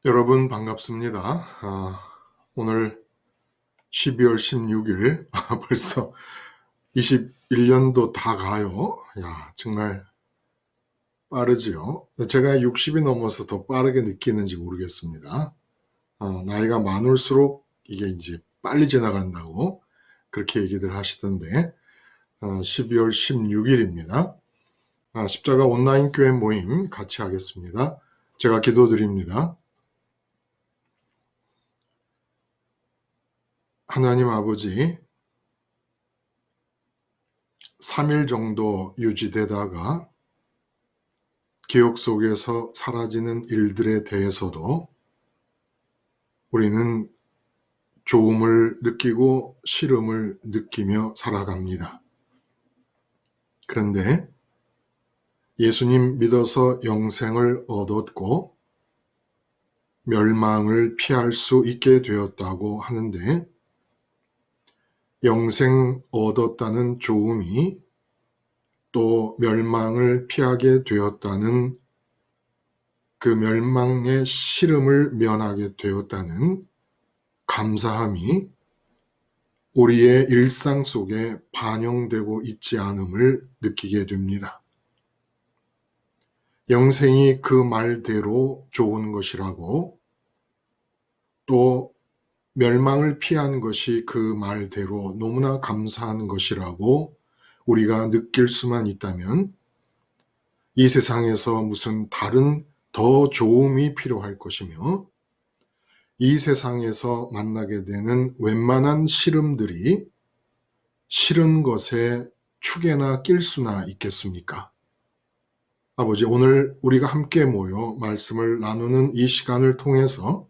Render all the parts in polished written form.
여러분 반갑습니다. 오늘 12월 16일 벌써 21년도 다 가요. 야, 정말 빠르지요. 제가 60이 넘어서 더 빠르게 느끼는지 모르겠습니다. 나이가 많을수록 이게 이제 빨리 지나간다고 그렇게 얘기들 하시던데 12월 16일입니다. 십자가 온라인 교회 모임 같이 하겠습니다. 제가 기도드립니다. 하나님 아버지, 3일 정도 유지되다가 기억 속에서 사라지는 일들에 대해서도 우리는 좋음을 느끼고 싫음을 느끼며 살아갑니다. 그런데 예수님 믿어서 영생을 얻었고 멸망을 피할 수 있게 되었다고 하는데, 영생 얻었다는 좋음이 또 멸망을 피하게 되었다는, 그 멸망의 싫음을 면하게 되었다는 감사함이 우리의 일상 속에 반영되고 있지 않음을 느끼게 됩니다. 영생이 그 말대로 좋은 것이라고, 또 멸망을 피한 것이 그 말대로 너무나 감사한 것이라고 우리가 느낄 수만 있다면, 이 세상에서 무슨 다른 더 좋음이 필요할 것이며, 이 세상에서 만나게 되는 웬만한 싫음들이 싫은 것에 축에나 낄 수나 있겠습니까? 아버지, 오늘 우리가 함께 모여 말씀을 나누는 이 시간을 통해서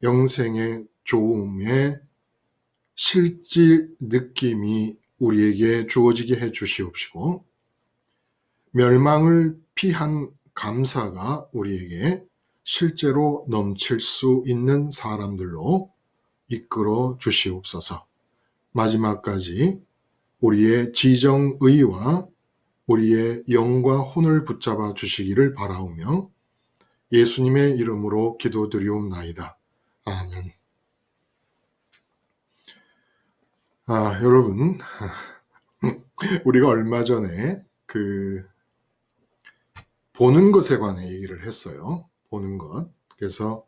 영생의 좋음의 실질 느낌이 우리에게 주어지게 해 주시옵시고, 멸망을 피한 감사가 우리에게 실제로 넘칠 수 있는 사람들로 이끌어 주시옵소서. 마지막까지 우리의 지정의와 우리의 영과 혼을 붙잡아 주시기를 바라오며 예수님의 이름으로 기도드리옵나이다. 아멘. 여러분, 우리가 얼마 전에 보는 것에 관해 얘기를 했어요. 보는 것. 그래서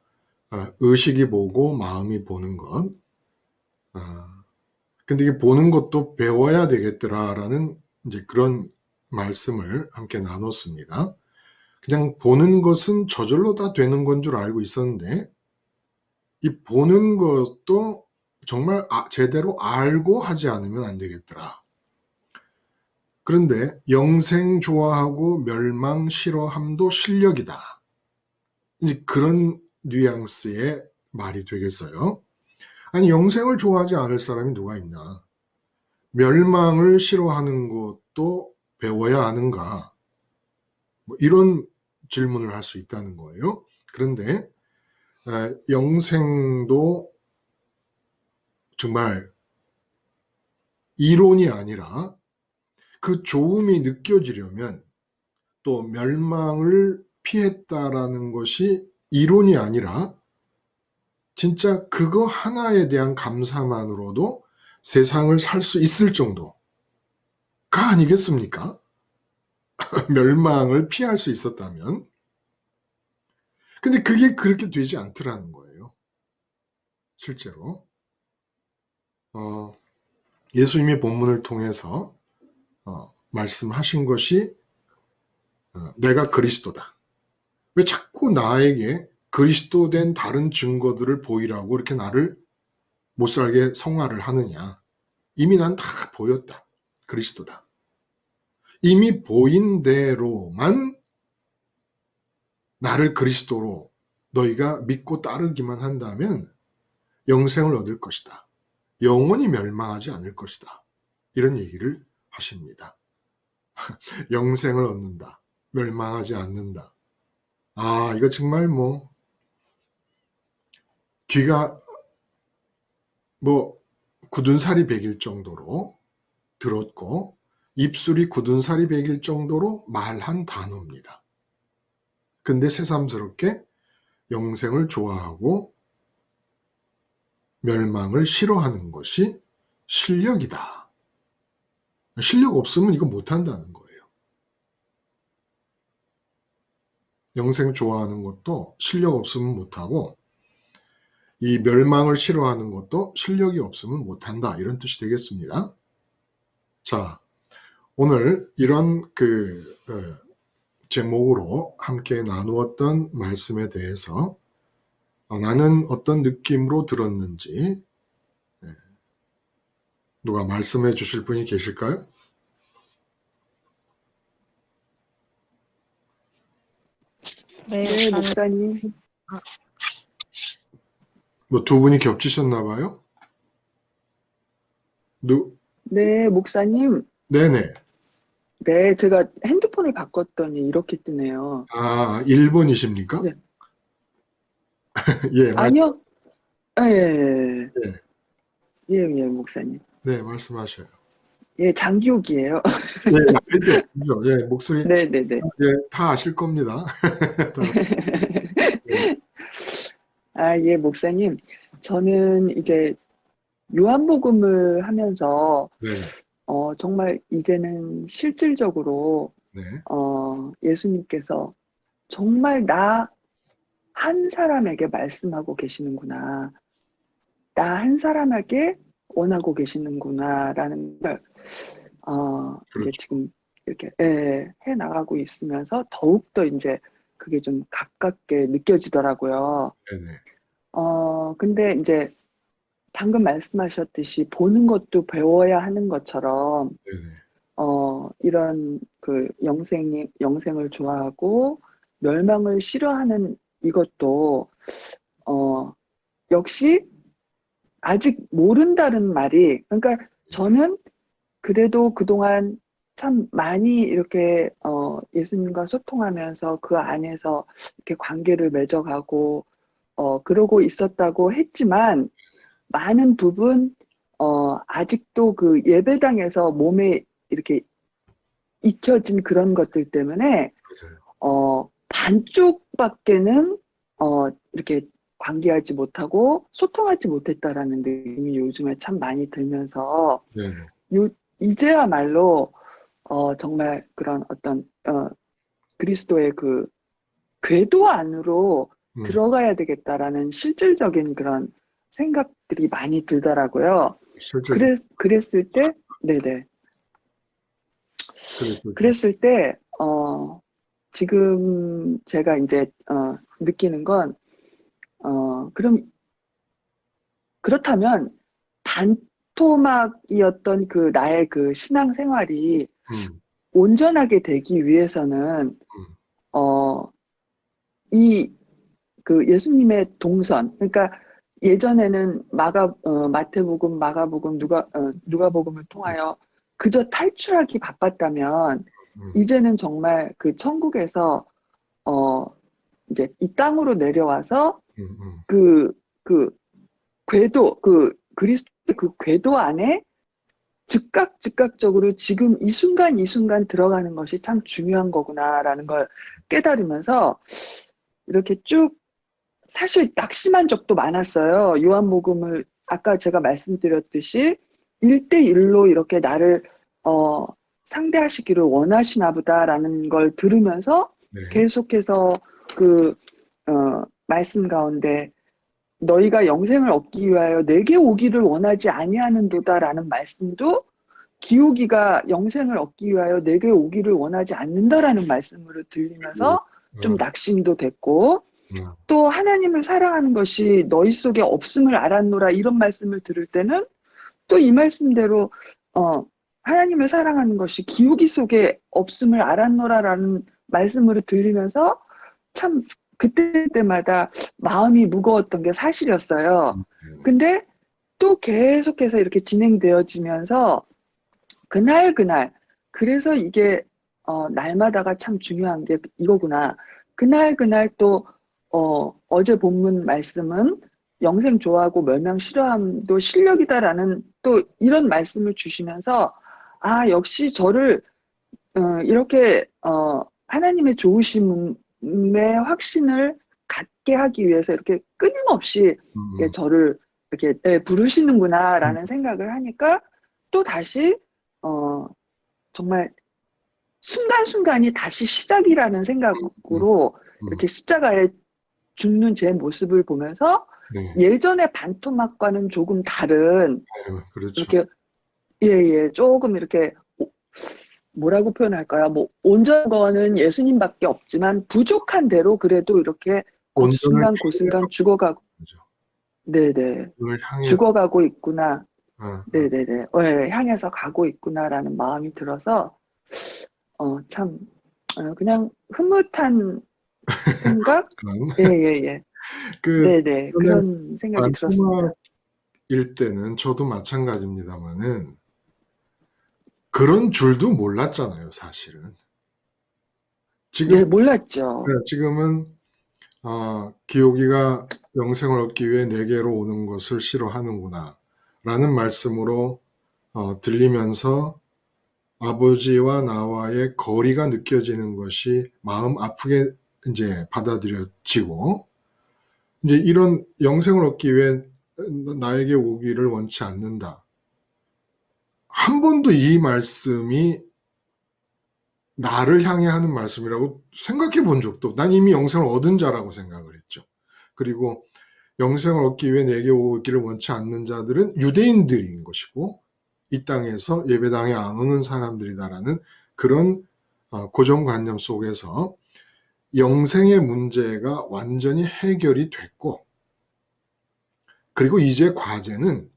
의식이 보고 마음이 보는 것. 근데 이게 보는 것도 배워야 되겠더라라는 이제 그런 말씀을 함께 나눴습니다. 그냥 보는 것은 저절로 다 되는 건 줄 알고 있었는데, 이 보는 것도 정말 제대로 알고 하지 않으면 안 되겠더라. 그런데 영생 좋아하고 멸망 싫어함도 실력이다. 이제 그런 뉘앙스의 말이 되겠어요. 아니, 영생을 좋아하지 않을 사람이 누가 있나? 멸망을 싫어하는 것도 배워야 하는가? 이런 질문을 할 수 있다는 거예요. 그런데 영생도 정말 이론이 아니라 그 좋음이 느껴지려면, 또 멸망을 피했다라는 것이 이론이 아니라 진짜 그거 하나에 대한 감사만으로도 세상을 살 수 있을 정도가 아니겠습니까? 멸망을 피할 수 있었다면. 근데 그게 그렇게 되지 않더라는 거예요. 실제로 예수님의 본문을 통해서 말씀하신 것이 내가 그리스도다. 왜 자꾸 나에게 그리스도 된 다른 증거들을 보이라고 이렇게 나를 못살게 성화를 하느냐. 이미 난 다 보였다. 그리스도다. 이미 보인 대로만 나를 그리스도로 너희가 믿고 따르기만 한다면 영생을 얻을 것이다. 영원히 멸망하지 않을 것이다. 이런 얘기를 하십니다. 영생을 얻는다. 멸망하지 않는다. 이거 정말 귀가 굳은 살이 배길 정도로 들었고, 입술이 굳은 살이 배길 정도로 말한 단어입니다. 근데 새삼스럽게 영생을 좋아하고 멸망을 싫어하는 것이 실력이다. 실력 없으면 이거 못한다는 거예요. 영생 좋아하는 것도 실력 없으면 못하고, 이 멸망을 싫어하는 것도 실력이 없으면 못한다. 이런 뜻이 되겠습니다. 자, 오늘 이런 제목으로 함께 나누었던 말씀에 대해서 나는 어떤 느낌으로 들었는지 누가 말씀해 주실 분이 계실까요? 네, 목사님. 뭐 두 분이 겹치셨나 봐요? 네, 목사님. 네네. 네, 제가 핸드폰을 바꿨더니 이렇게 뜨네요. 아, 1번이십니까? 네. 예, 아니요. 예, 예. 예, 목사님. 네, 말씀하셔요. 예, 장기옥이에요. 예, 알죠. 예, 목소리 네네네. 예, 다 아실 겁니다. 네. 아, 예, 목사님. 저는 이제 요한복음을 하면서, 네, 정말 이제는 실질적으로, 네, 예수님께서 정말 나 한 사람에게 말씀하고 계시는구나. 나 한 사람에게 원하고 계시는구나라는 걸, 이제 그렇죠. 지금 이렇게, 예, 해 나가고 있으면서 더욱더 이제 그게 좀 가깝게 느껴지더라고요. 네네, 근데 이제 방금 말씀하셨듯이 보는 것도 배워야 하는 것처럼, 네네, 이런 그 영생을 좋아하고 멸망을 싫어하는 이것도, 역시 아직 모른다는 말이, 그러니까 저는 그래도 그동안 참 많이 이렇게 예수님과 소통하면서 그 안에서 이렇게 관계를 맺어가고 그러고 있었다고 했지만, 많은 부분 아직도 그 예배당에서 몸에 이렇게 익혀진 그런 것들 때문에 맞아요. 반쪽밖에는 이렇게 관계하지 못하고 소통하지 못했다라는 느낌이 요즘에 참 많이 들면서, 네네, 이제야말로 정말 그런 어떤 그리스도의 그 궤도 안으로 들어가야 되겠다라는 실질적인 그런 생각들이 많이 들더라고요. 실제로 그랬을 때, 네네. 그랬을 때, 그랬을 때, 지금 제가 이제 느끼는 건, 그렇다면 반토막이었던 그 나의 그 신앙 생활이 음, 온전하게 되기 위해서는, 음, 이 그 예수님의 동선, 그러니까 예전에는 마태복음, 마가복음, 누가복음을 통하여 그저 탈출하기 바빴다면, 음, 이제는 정말 그 천국에서 어 이제 이 땅으로 내려와서 음, 음, 그 궤도, 그 그리스도의 그 궤도 안에 즉각적으로 지금 이 순간 이 순간 들어가는 것이 참 중요한 거구나라는 걸 깨달으면서 이렇게 쭉, 사실 낙심한 적도 많았어요. 요한복음을 아까 제가 말씀드렸듯이 1대1로 이렇게 나를 상대하시기를 원하시나 보다라는 걸 들으면서 네, 계속해서 그 말씀 가운데 너희가 영생을 얻기 위하여 내게 오기를 원하지 아니하는도다라는 말씀도, 기우기가 영생을 얻기 위하여 내게 오기를 원하지 않는다라는 말씀으로 들리면서 좀 어, 낙심도 됐고, 어, 또 하나님을 사랑하는 것이 너희 속에 없음을 알았노라 이런 말씀을 들을 때는 또 이 말씀대로 하나님을 사랑하는 것이 기우기 속에 없음을 알았노라라는 말씀으로 들리면서 참 그때마다 마음이 무거웠던 게 사실이었어요. 네, 근데 또 계속해서 이렇게 진행되어지면서 그날 그래서 이게 날마다가 참 중요한 게 이거구나. 그날 또 어제 본문 말씀은 영생 좋아하고 멸망 싫어함도 실력이다라는 또 이런 말씀을 주시면서, 아, 역시 저를 이렇게 하나님의 좋으심의 확신을 받게 하기 위해서 이렇게 끊임없이 이렇게 저를 이렇게 부르시는구나라는 생각을 하니까 또 다시 정말 순간순간이 다시 시작이라는 생각으로 이렇게 십자가에 죽는 제 모습을 보면서 네. 예전의 반토막과는 조금 다른 네, 그렇죠. 이렇게 조금 이렇게 뭐라고 표현할까요? 뭐 온전한 거는 예수님밖에 없지만 부족한 대로 그래도 이렇게 온전을 순간 향해서 죽어가고 거죠. 네네 온전을 향해서. 죽어가고 있구나. 어, 네네네. 향해서 가고 있구나라는 마음이 들어서 참 그냥 흐뭇한 생각? 그런 예예예. 그 네네. 처음엔 그런 생각이 들었습니다. 반토막일 때는 저도 마찬가지입니다마는 그런 줄도 몰랐잖아요, 사실은. 지금 네, 몰랐죠. 지금은 기옥이가 영생을 얻기 위해 내게로 오는 것을 싫어하는구나라는 말씀으로 들리면서 아버지와 나와의 거리가 느껴지는 것이 마음 아프게 이제 받아들여지고, 이제 이런 영생을 얻기 위해 나에게 오기를 원치 않는다. 한 번도 이 말씀이 나를 향해 하는 말씀이라고 생각해 본 적도, 난 이미 영생을 얻은 자라고 생각을 했죠. 그리고 영생을 얻기 위해 내게 오기를 원치 않는 자들은 유대인들인 것이고 이 땅에서 예배당에 안 오는 사람들이다라는 그런 고정관념 속에서 영생의 문제가 완전히 해결이 됐고, 그리고 이제 과제는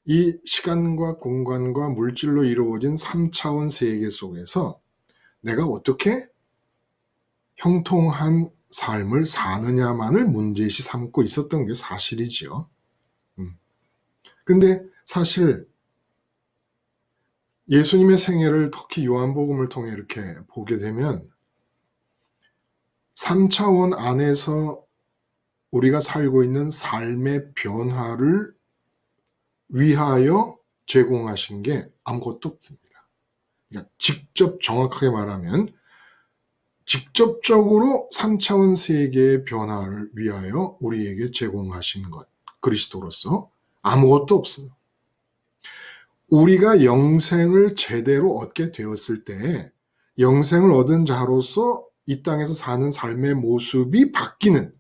이 시간과 공간과 물질로 이루어진 3차원 세계 속에서 내가 어떻게 형통한 삶을 사느냐만을 문제시 삼고 있었던 게 사실이지요. 근데 사실 예수님의 생애를 특히 요한복음을 통해 이렇게 보게 되면 3차원 안에서 우리가 살고 있는 삶의 변화를 위하여 제공하신 게 아무것도 없습니다. 그러니까 직접 정확하게 말하면 직접적으로 3차원 세계의 변화를 위하여 우리에게 제공하신 것, 그리스도로서 아무것도 없어요. 우리가 영생을 제대로 얻게 되었을 때 영생을 얻은 자로서 이 땅에서 사는 삶의 모습이 바뀌는,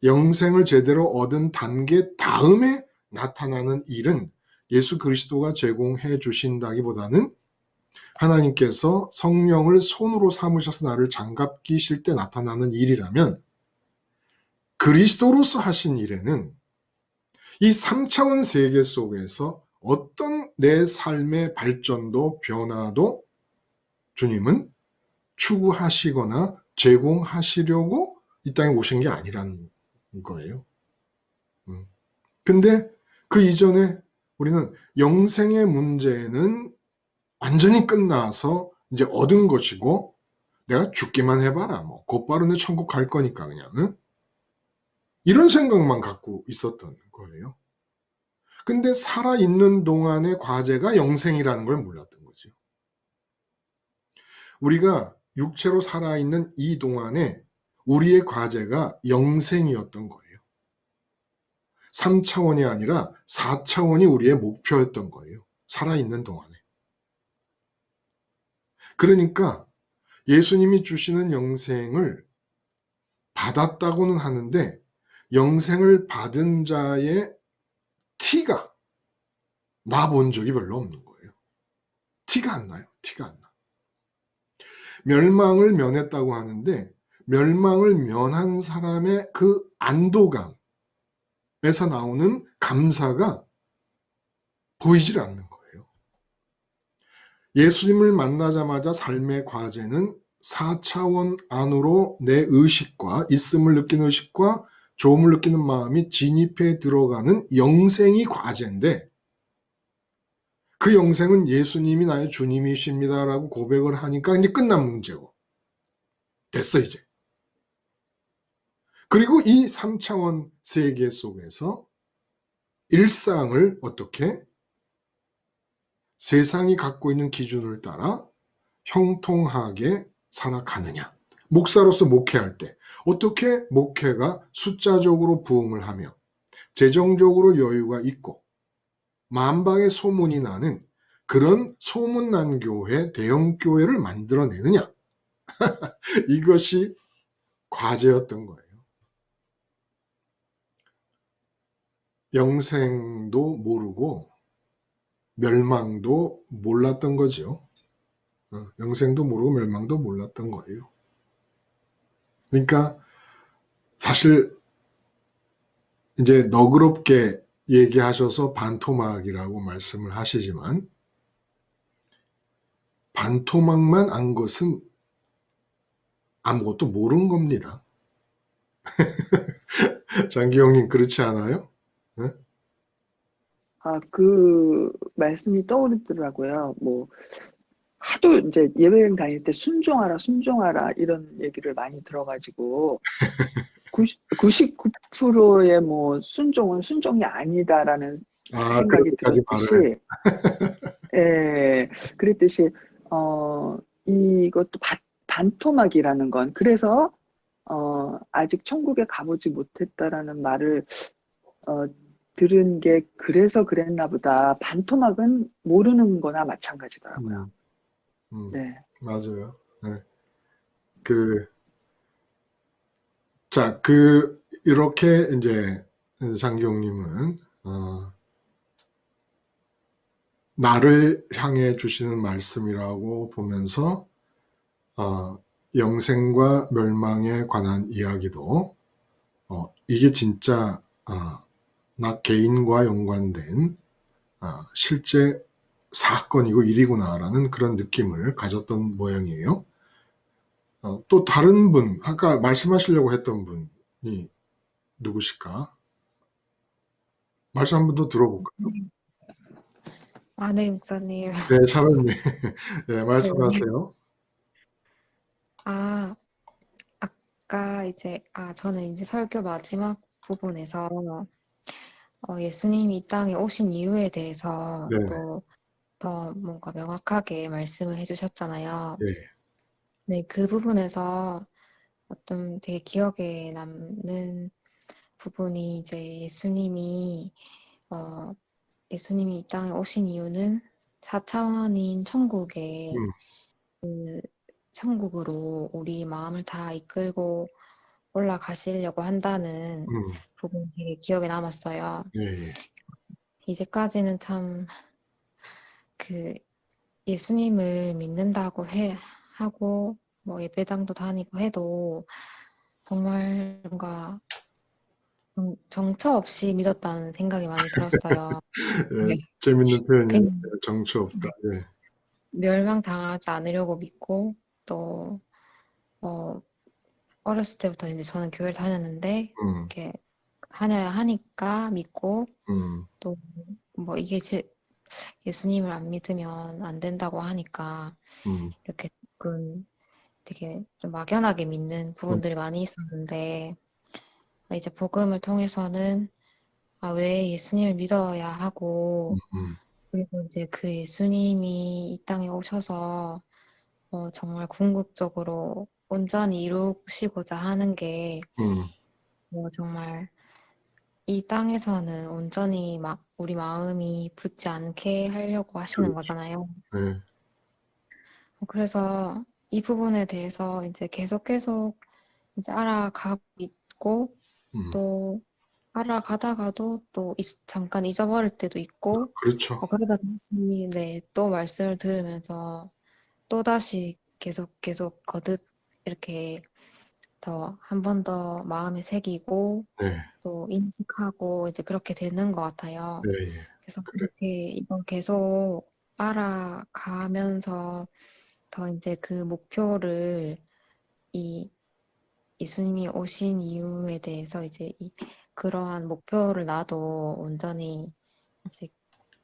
영생을 제대로 얻은 단계 다음에 나타나는 일은 예수 그리스도가 제공해 주신다기보다는 하나님께서 성령을 손으로 삼으셔서 나를 장갑 끼실 때 나타나는 일이라면, 그리스도로서 하신 일에는 이 3차원 세계 속에서 어떤 내 삶의 발전도 변화도 주님은 추구하시거나 제공하시려고 이 땅에 오신 게 아니라는 거예요. 근데 그 이전에 우리는 영생의 문제는 완전히 끝나서 이제 얻은 것이고, 내가 죽기만 해봐라, 뭐 곧바로 내 천국 갈 거니까 그냥, 응? 이런 생각만 갖고 있었던 거예요. 근데 살아있는 동안의 과제가 영생이라는 걸 몰랐던 거죠. 우리가 육체로 살아있는 이 동안에 우리의 과제가 영생이었던 거예요. 3차원이 아니라 4차원이 우리의 목표였던 거예요. 살아있는 동안에. 그러니까 예수님이 주시는 영생을 받았다고는 하는데 영생을 받은 자의 티가 나 본 적이 별로 없는 거예요. 티가 안 나요. 티가 안 나. 멸망을 면했다고 하는데 멸망을 면한 사람의 그 안도감에서 나오는 감사가 보이질 않는 거예요. 예수님을 만나자마자 삶의 과제는 4차원 안으로 내 의식과 있음을 느끼는 의식과 조음을 느끼는 마음이 진입해 들어가는 영생이 과제인데, 그 영생은 예수님이 나의 주님이십니다라고 고백을 하니까 이제 끝난 문제고 됐어 이제. 그리고 이 3차원 세계 속에서 일상을 어떻게 세상이 갖고 있는 기준을 따라 형통하게 살아가느냐. 목사로서 목회할 때 어떻게 목회가 숫자적으로 부흥을 하며 재정적으로 여유가 있고 만방의 소문이 나는 그런 소문난 교회, 대형 교회를 만들어내느냐. 이것이 과제였던 거예요. 영생도 모르고 멸망도 몰랐던 거죠. 영생도 모르고 멸망도 몰랐던 거예요. 그러니까 사실 이제 너그럽게 얘기하셔서 반토막이라고 말씀을 하시지만 반토막만 안 것은 아무것도 모르는 겁니다. 장기영님 그렇지 않아요? 네? 그 말씀이 떠오르더라고요. 뭐 하도 이제 예배여행 다닐 때 순종하라, 순종하라 이런 얘기를 많이 들어가지고 99%의 뭐 순종은 순종이 아니다라는 생각이 그렇게까지 말을. 들었듯이, 예, 그랬듯이 이것도 반토막이라는 건 그래서 아직 천국에 가보지 못했다라는 말을 어, 들은 게 그래서 그랬나 보다. 반토막은 모르는 거나 마찬가지더라고요. 음, 네. 맞아요. 네. 이렇게 이제 장기용님은 나를 향해 주시는 말씀이라고 보면서 영생과 멸망에 관한 이야기도 이게 진짜 나 개인과 연관된 실제 사건이고 일이구나라는 그런 느낌을 가졌던 모양이에요. 또 다른 분, 아까 말씀하시려고 했던 분이 누구실까? 말씀 한 번 더 들어볼까요? 네, 목사님. 네, 샤론님. 네, 네. 말씀하세요. 아까 이제, 저는 이제 설교 마지막 부분에서, 예수님이 이 땅에 오신 이유에 대해서 네네. 또 더 뭔가 명확하게 말씀을 해주셨잖아요. 네. 네, 그 부분에서 어떤 되게 기억에 남는 부분이 이제 예수님이 이 땅에 오신 이유는 4차원인 천국에 음, 그 천국으로 우리 마음을 다 이끌고 올라가시려고 한다는 음, 부분이 되게 기억에 남았어요. 예, 예. 이제까지는 참 그 예수님을 믿는다고 하고 뭐 예배당도 다니고 해도 정말 뭔가 정처 없이 믿었다는 생각이 많이 들었어요. 예, 네. 재밌는 표현이에요. 그냥 정처 없다. 네. 예. 멸망당하지 않으려고 믿고 또 어렸을 때부터 이제 저는 교회를 다녔는데 음, 이렇게 다녀야 하니까 믿고 음, 또 뭐 이게 예수님을 안 믿으면 안 된다고 하니까 음, 이렇게 조금 되게 좀 막연하게 믿는 음, 부분들이 많이 있었는데 이제 복음을 통해서는 왜 예수님을 믿어야 하고 음, 그리고 이제 그 예수님이 이 땅에 오셔서 정말 궁극적으로 온전히 이루시고자 하는 게 음, 정말 이 땅에서는 온전히 막 우리 마음이 붙지 않게 하려고 하시는 그렇죠. 거잖아요. 예, 그래서 이 부분에 대해서 이제 계속 이제 알아가고 있고 음, 또 알아가다가도 또 잠깐 잊어버릴 때도 있고 그렇죠. 그러다 다시 네, 또 말씀을 들으면서 또 다시 계속 거듭 이렇게 더 한 번 더 마음에 새기고 네, 또 인식하고 이제 그렇게 되는 것 같아요. 예, 예. 그래서 그래. 그렇게 이걸 계속 알아가면서 더 이제 그 목표를 이 예수님이 오신 이유에 대해서 이제 그러한 목표를 나도 온전히 이제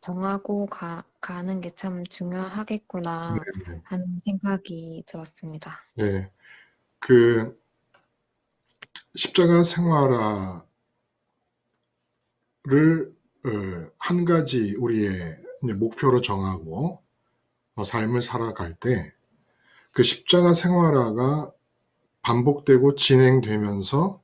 정하고 가는 게 참 중요하겠구나 네, 하는 생각이 들었습니다. 네. 그 십자가 생활화를 한 가지 우리의 이제 목표로 정하고 삶을 살아갈 때 그 십자가 생활화가 반복되고 진행되면서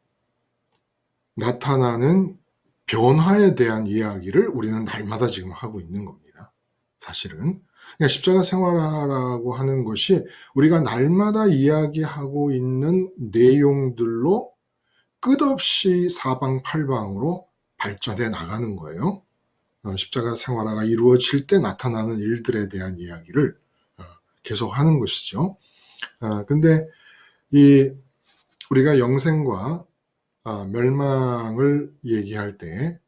나타나는 변화에 대한 이야기를 우리는 날마다 지금 하고 있는 겁니다. 사실은. 그러니까 십자가 생활화라고 하는 것이 우리가 날마다 이야기하고 있는 내용들로 끝없이 사방팔방으로 발전해 나가는 거예요. 십자가 생활화가 이루어질 때 나타나는 일들에 대한 이야기를 계속 하는 것이죠. 근데 우리가 영생과 멸망을 얘기할 때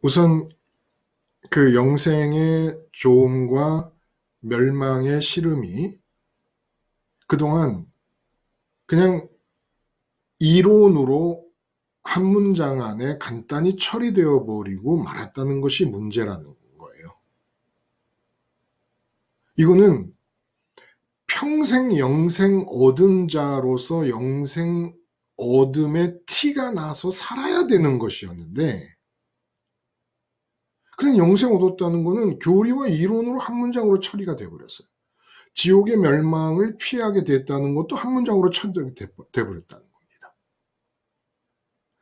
우선 그 영생의 조음과 멸망의 시름이 그동안 그냥 이론으로 한 문장 안에 간단히 처리되어 버리고 말았다는 것이 문제라는 거예요. 이거는 평생 영생 얻은 자로서 영생 얻음의 티가 나서 살아야 되는 것이었는데 그냥 영생 얻었다는 거는 교리와 이론으로 한 문장으로 처리가 돼버렸어요. 지옥의 멸망을 피하게 됐다는 것도 한 문장으로 처리가 돼버렸다는 겁니다.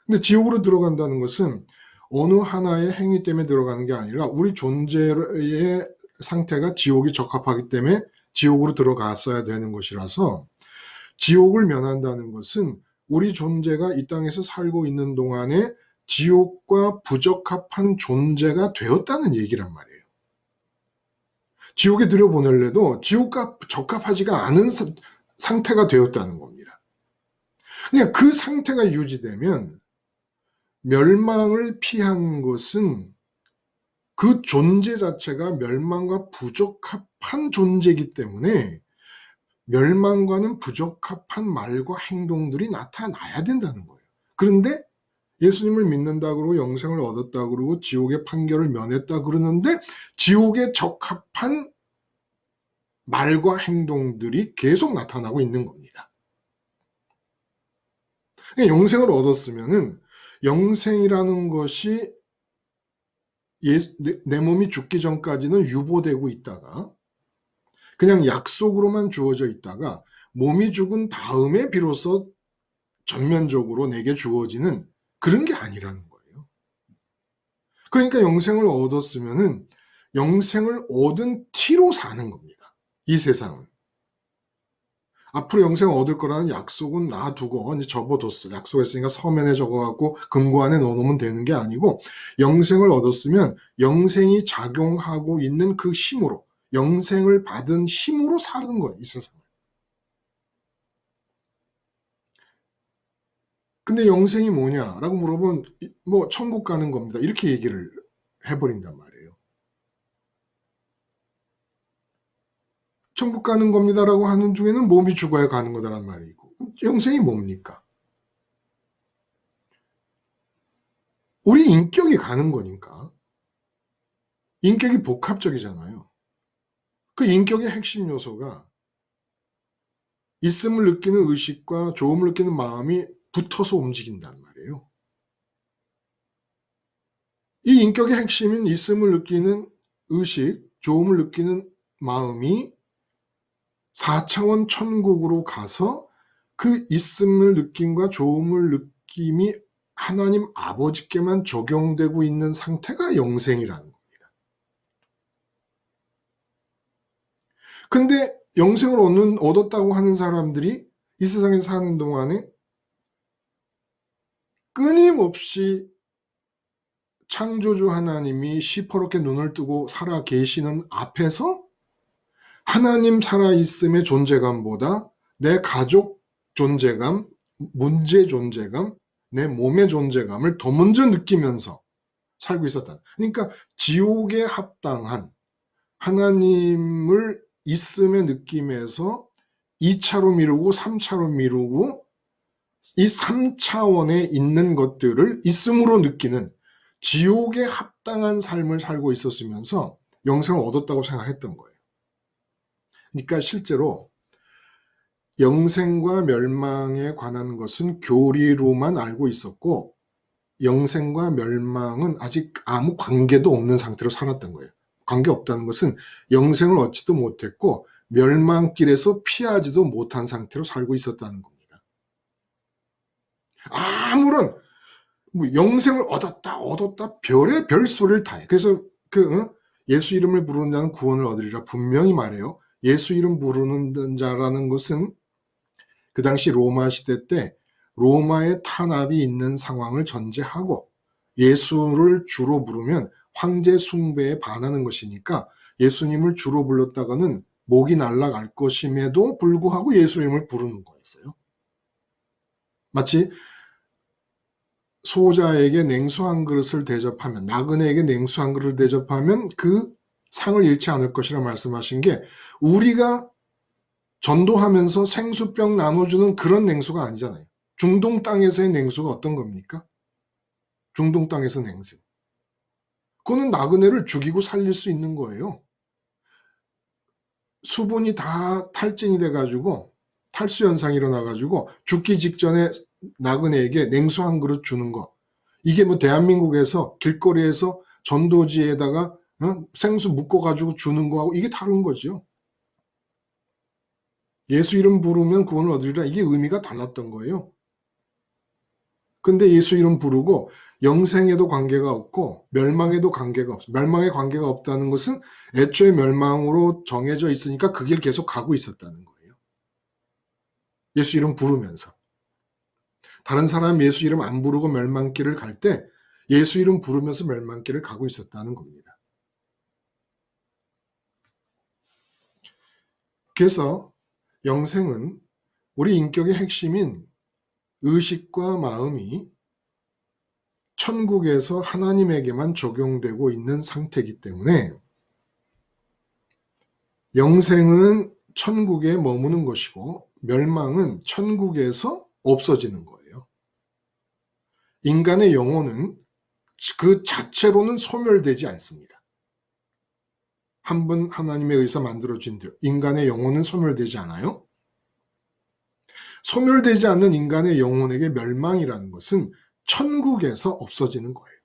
근데 지옥으로 들어간다는 것은 어느 하나의 행위 때문에 들어가는 게 아니라 우리 존재의 상태가 지옥에 적합하기 때문에 지옥으로 들어갔어야 되는 것이라서 지옥을 면한다는 것은 우리 존재가 이 땅에서 살고 있는 동안에 지옥과 부적합한 존재가 되었다는 얘기란 말이에요. 지옥에 들여보낼래도 지옥과 적합하지가 않은 상태가 되었다는 겁니다. 그냥 그 상태가 유지되면 멸망을 피한 것은 그 존재 자체가 멸망과 부적합한 존재이기 때문에 멸망과는 부적합한 말과 행동들이 나타나야 된다는 거예요. 그런데 예수님을 믿는다 그러고 영생을 얻었다 그러고 지옥의 판결을 면했다 그러는데 지옥에 적합한 말과 행동들이 계속 나타나고 있는 겁니다. 영생을 얻었으면은 영생이라는 것이 내 몸이 죽기 전까지는 유보되고 있다가 그냥 약속으로만 주어져 있다가 몸이 죽은 다음에 비로소 전면적으로 내게 주어지는 그런 게 아니라는 거예요. 그러니까 영생을 얻었으면은 영생을 얻은 티로 사는 겁니다. 이 세상은. 앞으로 영생을 얻을 거라는 약속은 놔두고 이제 접어뒀어. 약속했으니까 서면에 적어갖고 금고 안에 넣어놓으면 되는 게 아니고 영생을 얻었으면 영생이 작용하고 있는 그 힘으로 영생을 받은 힘으로 사는 거예요. 이 세상을. 근데 영생이 뭐냐라고 물어보면 뭐 천국 가는 겁니다. 이렇게 얘기를 해버린단 말이에요. 천국 가는 겁니다라고 하는 중에는 몸이 죽어야 가는 거다라는 말이고 영생이 뭡니까? 우리 인격이 가는 거니까. 인격이 복합적이잖아요. 그 인격의 핵심 요소가 있음을 느끼는 의식과 조음을 느끼는 마음이 붙어서 움직인단 말이에요. 이 인격의 핵심인 있음을 느끼는 의식, 조음을 느끼는 마음이 4차원 천국으로 가서 그 있음을 느낌과 조음을 느낌이 하나님 아버지께만 적용되고 있는 상태가 영생이라는 겁니다. 근데 영생을 얻었다고 하는 사람들이 이 세상에서 사는 동안에 끊임없이 창조주 하나님이 시퍼렇게 눈을 뜨고 살아 계시는 앞에서 하나님 살아있음의 존재감보다 내 가족 존재감, 문제 존재감, 내 몸의 존재감을 더 먼저 느끼면서 살고 있었다. 그러니까 지옥에 합당한 하나님을 있음의 느낌에서 2차로 미루고 3차로 미루고 이 3차원에 있는 것들을 있음으로 느끼는 지옥에 합당한 삶을 살고 있었으면서 영생을 얻었다고 생각했던 거예요. 그러니까 실제로 영생과 멸망에 관한 것은 교리로만 알고 있었고 영생과 멸망은 아직 아무 관계도 없는 상태로 살았던 거예요. 관계없다는 것은 영생을 얻지도 못했고 멸망길에서 피하지도 못한 상태로 살고 있었다는 겁니다. 아무런 뭐 영생을 얻었다 별의 별소리를 다 해. 그래서 예수 이름을 부르는 자는 구원을 얻으리라 분명히 말해요. 예수 이름 부르는 자라는 것은 그 당시 로마 시대 때 로마의 탄압이 있는 상황을 전제하고 예수를 주로 부르면 황제 숭배에 반하는 것이니까 예수님을 주로 불렀다가는 목이 날아갈 것임에도 불구하고 예수 이름을 부르는 거였어요. 마치 소자에게 냉수 한 그릇을 대접하면, 나그네에게 냉수 한 그릇을 대접하면 그 상을 잃지 않을 것이라 말씀하신 게, 우리가 전도하면서 생수병 나눠주는 그런 냉수가 아니잖아요. 중동 땅에서의 냉수가 어떤 겁니까? 중동 땅에서 냉수. 그거는 나그네를 죽이고 살릴 수 있는 거예요. 수분이 다 탈진이 돼가지고 탈수 현상이 일어나가지고 죽기 직전에 나그네에게 냉수 한 그릇 주는 거. 이게 뭐 대한민국에서 길거리에서 전도지에다가 생수 묶어가지고 주는 거하고 이게 다른 거죠. 예수 이름 부르면 구원을 얻으리라, 이게 의미가 달랐던 거예요. 근데 예수 이름 부르고 영생에도 관계가 없고 멸망에도 관계가 없어. 멸망에 관계가 없다는 것은 애초에 멸망으로 정해져 있으니까 그 길 계속 가고 있었다는 거예요. 예수 이름 부르면서. 다른 사람 예수 이름 안 부르고 멸망길을 갈 때 예수 이름 부르면서 멸망길을 가고 있었다는 겁니다. 그래서 영생은 우리 인격의 핵심인 의식과 마음이 천국에서 하나님에게만 적용되고 있는 상태이기 때문에 영생은 천국에 머무는 것이고 멸망은 천국에서 없어지는 거예요. 인간의 영혼은 그 자체로는 소멸되지 않습니다. 한 번 하나님에 의해서 만들어진 대로 인간의 영혼은 소멸되지 않아요. 소멸되지 않는 인간의 영혼에게 멸망이라는 것은 천국에서 없어지는 거예요.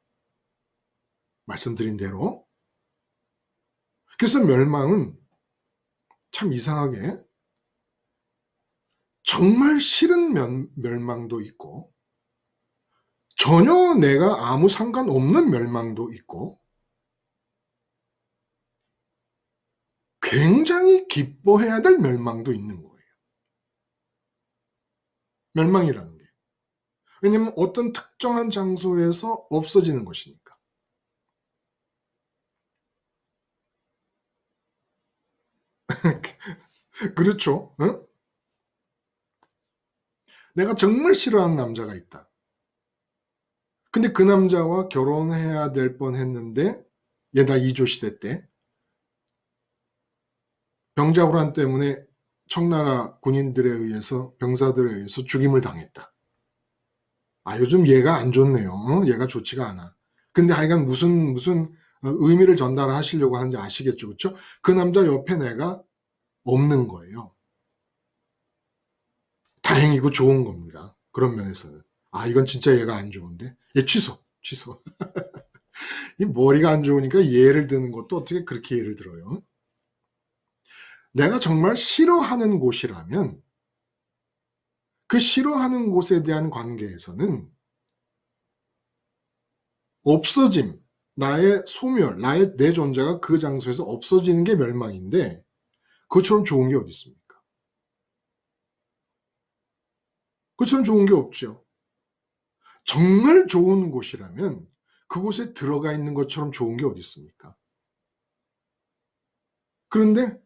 말씀드린 대로. 그래서 멸망은 참 이상하게 정말 싫은 멸망도 있고 전혀 내가 아무 상관없는 멸망도 있고 굉장히 기뻐해야 될 멸망도 있는 거예요. 멸망이라는 게. 왜냐하면 어떤 특정한 장소에서 없어지는 것이니까. 그렇죠? 응? 내가 정말 싫어하는 남자가 있다. 근데 그 남자와 결혼해야 될 뻔했는데 옛날 이조시대 때 병자호란 때문에 청나라 군인들에 의해서 병사들에 의해서 죽임을 당했다. 아, 요즘 얘가 안 좋네요. 얘가 좋지가 않아. 근데 하여간 무슨 의미를 전달하시려고 하는지 아시겠죠, 그렇죠? 그 남자 옆에 내가 없는 거예요. 다행이고 좋은 겁니다. 그런 면에서는. 아, 이건 진짜 얘가 안 좋은데. 얘 취소. 이 머리가 안 좋으니까 예를 드는 것도 어떻게 그렇게 예를 들어요? 내가 정말 싫어하는 곳이라면 그 싫어하는 곳에 대한 관계에서는 없어짐, 나의 소멸, 내 존재가 그 장소에서 없어지는 게 멸망인데 그것처럼 좋은 게 어디 있습니까? 그것처럼 좋은 게 없죠. 정말 좋은 곳이라면 그곳에 들어가 있는 것처럼 좋은 게 어디 있습니까? 그런데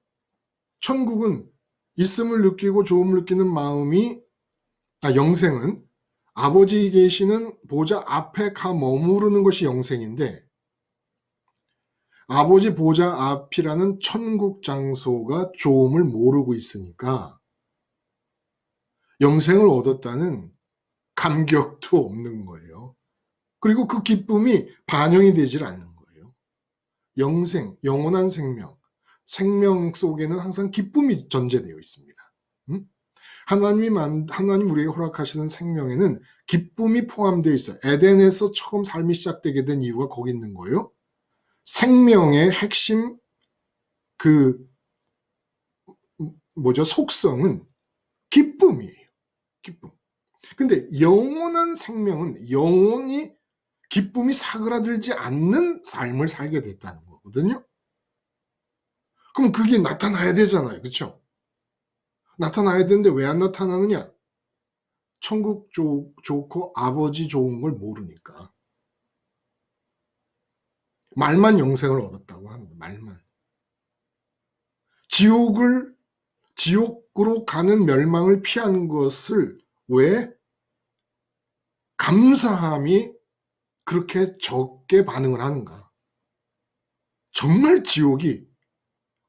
천국은 있음을 느끼고 좋음을 느끼는 마음이, 영생은 아버지 계시는 보좌 앞에 가 머무르는 것이 영생인데 아버지 보좌 앞이라는 천국 장소가 좋음을 모르고 있으니까 영생을 얻었다는 감격도 없는 거예요. 그리고 그 기쁨이 반영이 되질 않는 거예요. 영생, 영원한 생명 속에는 항상 기쁨이 전제되어 있습니다. 하나님 우리에게 허락하시는 생명에는 기쁨이 포함되어 있어요. 에덴에서 처음 삶이 시작되게 된 이유가 거기 있는 거예요. 생명의 핵심 속성은 기쁨이에요. 기쁨. 근데 영원한 생명은 영원히 기쁨이 사그라들지 않는 삶을 살게 됐다는 거거든요. 그럼 그게 나타나야 되잖아요. 그렇죠? 나타나야 되는데 왜 안 나타나느냐? 천국 좋고 아버지 좋은 걸 모르니까. 말만 영생을 얻었다고 하는 거예요. 말만. 지옥으로 가는 멸망을 피한 것을 왜 감사함이 그렇게 적게 반응을 하는가? 정말 지옥이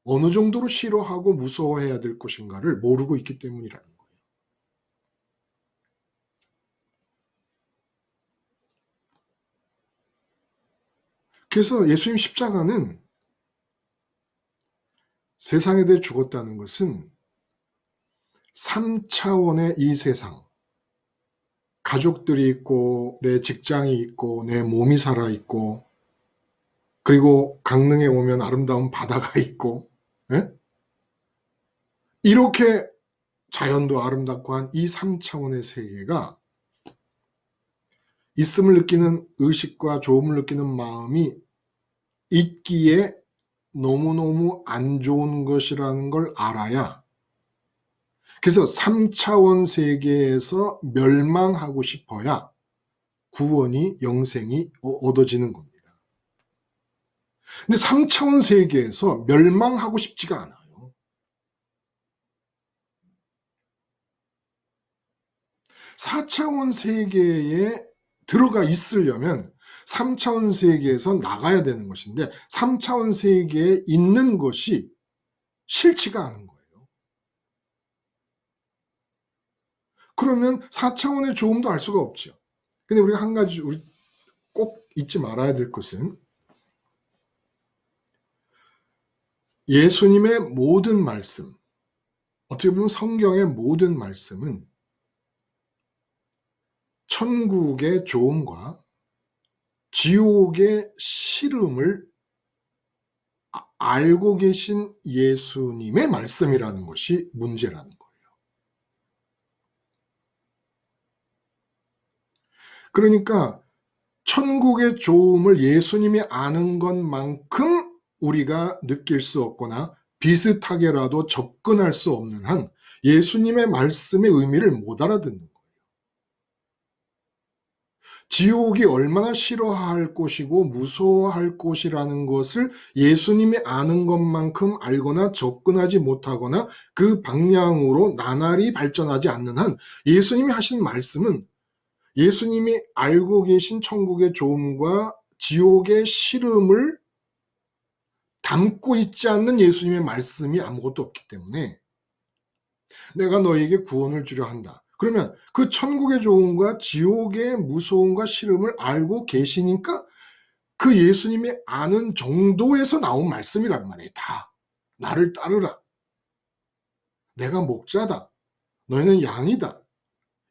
어느 정도로 싫어하고 무서워해야 될 것인가를 모르고 있기 때문이라는 거예요. 그래서 예수님 십자가는 세상에 대해 죽었다는 것은 3차원의 이 세상, 가족들이 있고 내 직장이 있고 내 몸이 살아있고 그리고 강릉에 오면 아름다운 바다가 있고 예? 이렇게 자연도 아름답고 한 이 3차원의 세계가 있음을 느끼는 의식과 좋음을 느끼는 마음이 있기에 너무너무 안 좋은 것이라는 걸 알아야, 그래서 3차원 세계에서 멸망하고 싶어야 구원이 영생이 얻어지는 겁니다. 근데 3차원 세계에서 멸망하고 싶지가 않아요. 4차원 세계에 들어가 있으려면 3차원 세계에서 나가야 되는 것인데 3차원 세계에 있는 것이 싫지가 않은 거예요. 그러면 4차원의 좋음도 알 수가 없죠. 근데 우리가 한 가지 우리 꼭 잊지 말아야 될 것은 예수님의 모든 말씀, 어떻게 보면 성경의 모든 말씀은 천국의 좋음과 지옥의 싫음을 알고 계신 예수님의 말씀이라는 것이 문제라는 거예요. 그러니까 천국의 좋음을 예수님이 아는 것만큼 우리가 느낄 수 없거나 비슷하게라도 접근할 수 없는 한 예수님의 말씀의 의미를 못 알아듣는 거예요. 지옥이 얼마나 싫어할 곳이고 무서워할 곳이라는 것을 예수님이 아는 것만큼 알거나 접근하지 못하거나 그 방향으로 나날이 발전하지 않는 한 예수님이 하신 말씀은 예수님이 알고 계신 천국의 좋음과 지옥의 싫음을 담고 있지 않는 예수님의 말씀이 아무것도 없기 때문에 내가 너에게 구원을 주려 한다. 그러면 그 천국의 좋음과 지옥의 무서움과 싫음을 알고 계시니까 그 예수님이 아는 정도에서 나온 말씀이란 말이에요. 다. 나를 따르라. 내가 목자다. 너희는 양이다.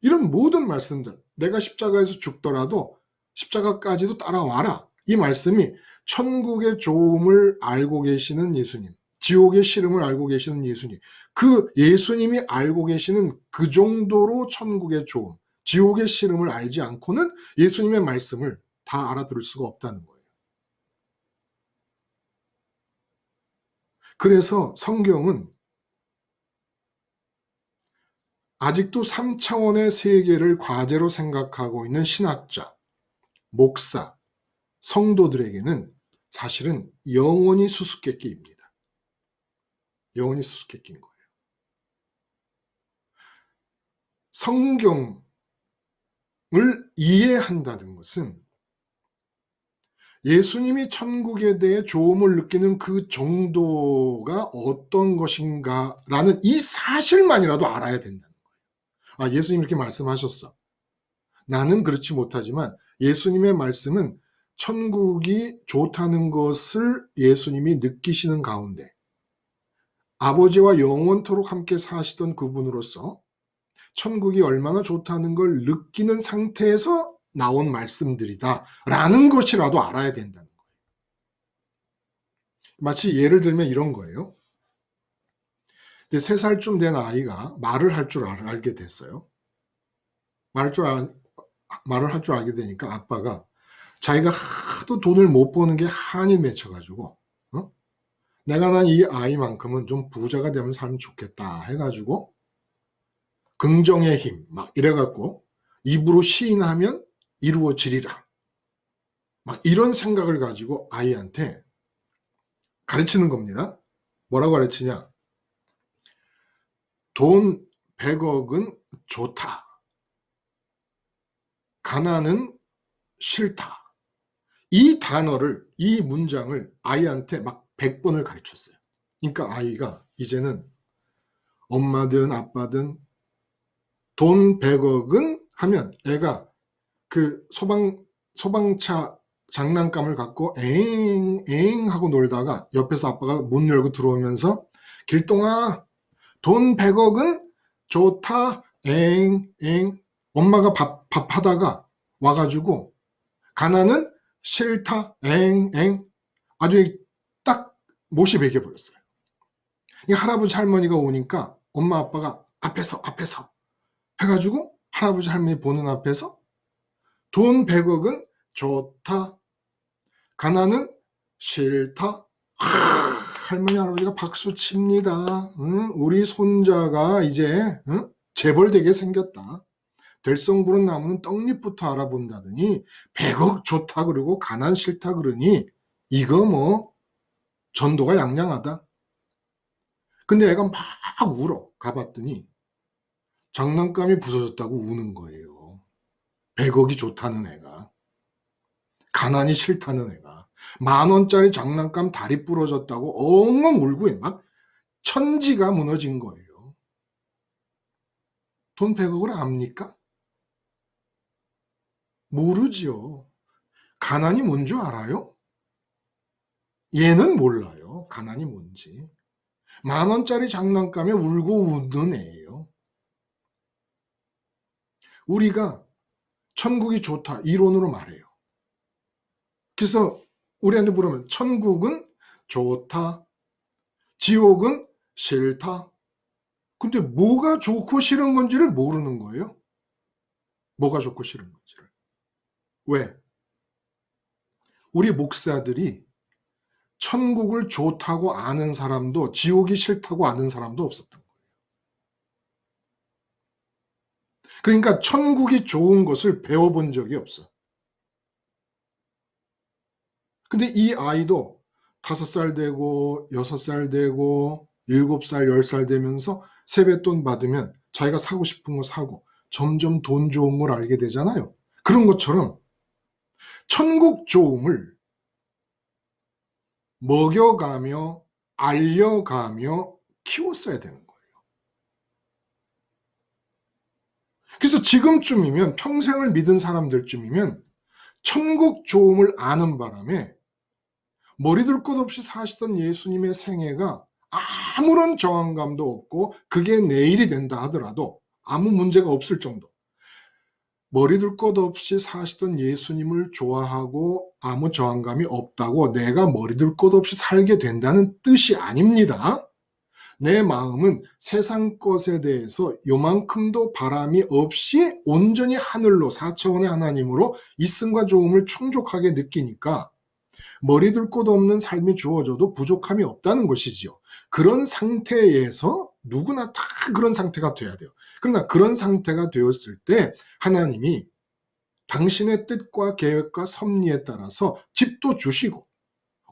이런 모든 말씀들, 내가 십자가에서 죽더라도 십자가까지도 따라와라. 이 말씀이 천국의 좋음을 알고 계시는 예수님, 지옥의 싫음을 알고 계시는 예수님, 그 예수님이 알고 계시는 그 정도로 천국의 좋음, 지옥의 싫음을 알지 않고는 예수님의 말씀을 다 알아들을 수가 없다는 거예요. 그래서 성경은 아직도 3차원의 세계를 과제로 생각하고 있는 신학자, 목사, 성도들에게는 사실은 영원히 수수께끼입니다. 영원히 수수께끼인 거예요. 성경을 이해한다는 것은 예수님이 천국에 대해 좋음을 느끼는 그 정도가 어떤 것인가라는 이 사실만이라도 알아야 된다는 거예요. 아, 예수님 이렇게 말씀하셨어. 나는 그렇지 못하지만 예수님의 말씀은 천국이 좋다는 것을 예수님이 느끼시는 가운데 아버지와 영원토록 함께 사시던 그분으로서 천국이 얼마나 좋다는 걸 느끼는 상태에서 나온 말씀들이다 라는 것이라도 알아야 된다는 거예요. 마치 예를 들면 이런 거예요. 3살쯤 된 아이가 말을 할 줄 알게 됐어요. 말을 할 줄 알게 되니까 아빠가 자기가 하도 돈을 못 버는 게 한이 맺혀가지고 내가 난 이 아이만큼은 좀 부자가 되면 살면 좋겠다 해가지고 긍정의 힘 막 이래갖고 입으로 시인하면 이루어지리라 막 이런 생각을 가지고 아이한테 가르치는 겁니다. 뭐라고 가르치냐? 돈 100억은 좋다. 가난은 싫다. 이 단어를, 이 문장을 아이한테 막 100번을 가르쳤어요. 그러니까 아이가 이제는 엄마든 아빠든 돈 100억은 하면 애가 그 소방차 장난감을 갖고 엥 하고 놀다가 옆에서 아빠가 문 열고 들어오면서 길동아 돈 100억은 좋다 엥 엄마가 밥 하다가 와가지고 가난은 싫다 엥 아주 딱 못이 베겨버렸어요. 이 할아버지 할머니가 오니까 엄마 아빠가 앞에서 해가지고 할아버지 할머니 보는 앞에서 돈 100억은 좋다 가난은 싫다. 할머니 할아버지가 박수 칩니다. 우리 손자가 이제 재벌되게 생겼다. 될성부른 나무는 떡잎부터 알아본다더니 100억 좋다 그러고 가난 싫다 그러니 이거 뭐 전도가 양양하다. 근데 애가 막 울어. 가봤더니 장난감이 부서졌다고 우는 거예요. 100억이 좋다는 애가. 가난이 싫다는 애가. 10,000원짜리 장난감 다리 부러졌다고 엉엉 울고 막 천지가 무너진 거예요. 돈 100억을 압니까? 모르지요. 가난이 뭔 줄 알아요? 얘는 몰라요. 가난이 뭔지. 10,000원짜리 장난감에 울고 웃는 애예요. 우리가 천국이 좋다 이론으로 말해요. 그래서 우리한테 물으면 천국은 좋다, 지옥은 싫다. 근데 뭐가 좋고 싫은 건지를 모르는 거예요. 뭐가 좋고 싫은 건지를. 왜? 우리 목사들이 천국을 좋다고 아는 사람도 지옥이 싫다고 아는 사람도 없었던 거예요. 그러니까 천국이 좋은 것을 배워본 적이 없어. 근데 이 아이도 5살 되고 6살 되고 7살, 10살 되면서 세뱃돈 받으면 자기가 사고 싶은 거 사고 점점 돈 좋은 걸 알게 되잖아요. 그런 것처럼 천국 좋음을 먹여가며 알려가며 키웠어야 되는 거예요. 그래서 지금쯤이면 평생을 믿은 사람들쯤이면 천국 좋음을 아는 바람에 머리둘 것 없이 사시던 예수님의 생애가 아무런 저항감도 없고 그게 내일이 된다 하더라도 아무 문제가 없을 정도. 머리둘 것 없이 사시던 예수님을 좋아하고 아무 저항감이 없다고 내가 머리둘 것 없이 살게 된다는 뜻이 아닙니다. 내 마음은 세상 것에 대해서 요만큼도 바람이 없이 온전히 하늘로 4차원의 하나님으로 있음과 좋음을 충족하게 느끼니까 머리둘 곳 없는 삶이 주어져도 부족함이 없다는 것이지요. 그런 상태에서 누구나 다 그런 상태가 돼야 돼요. 그러나 그런 상태가 되었을 때 하나님이 당신의 뜻과 계획과 섭리에 따라서 집도 주시고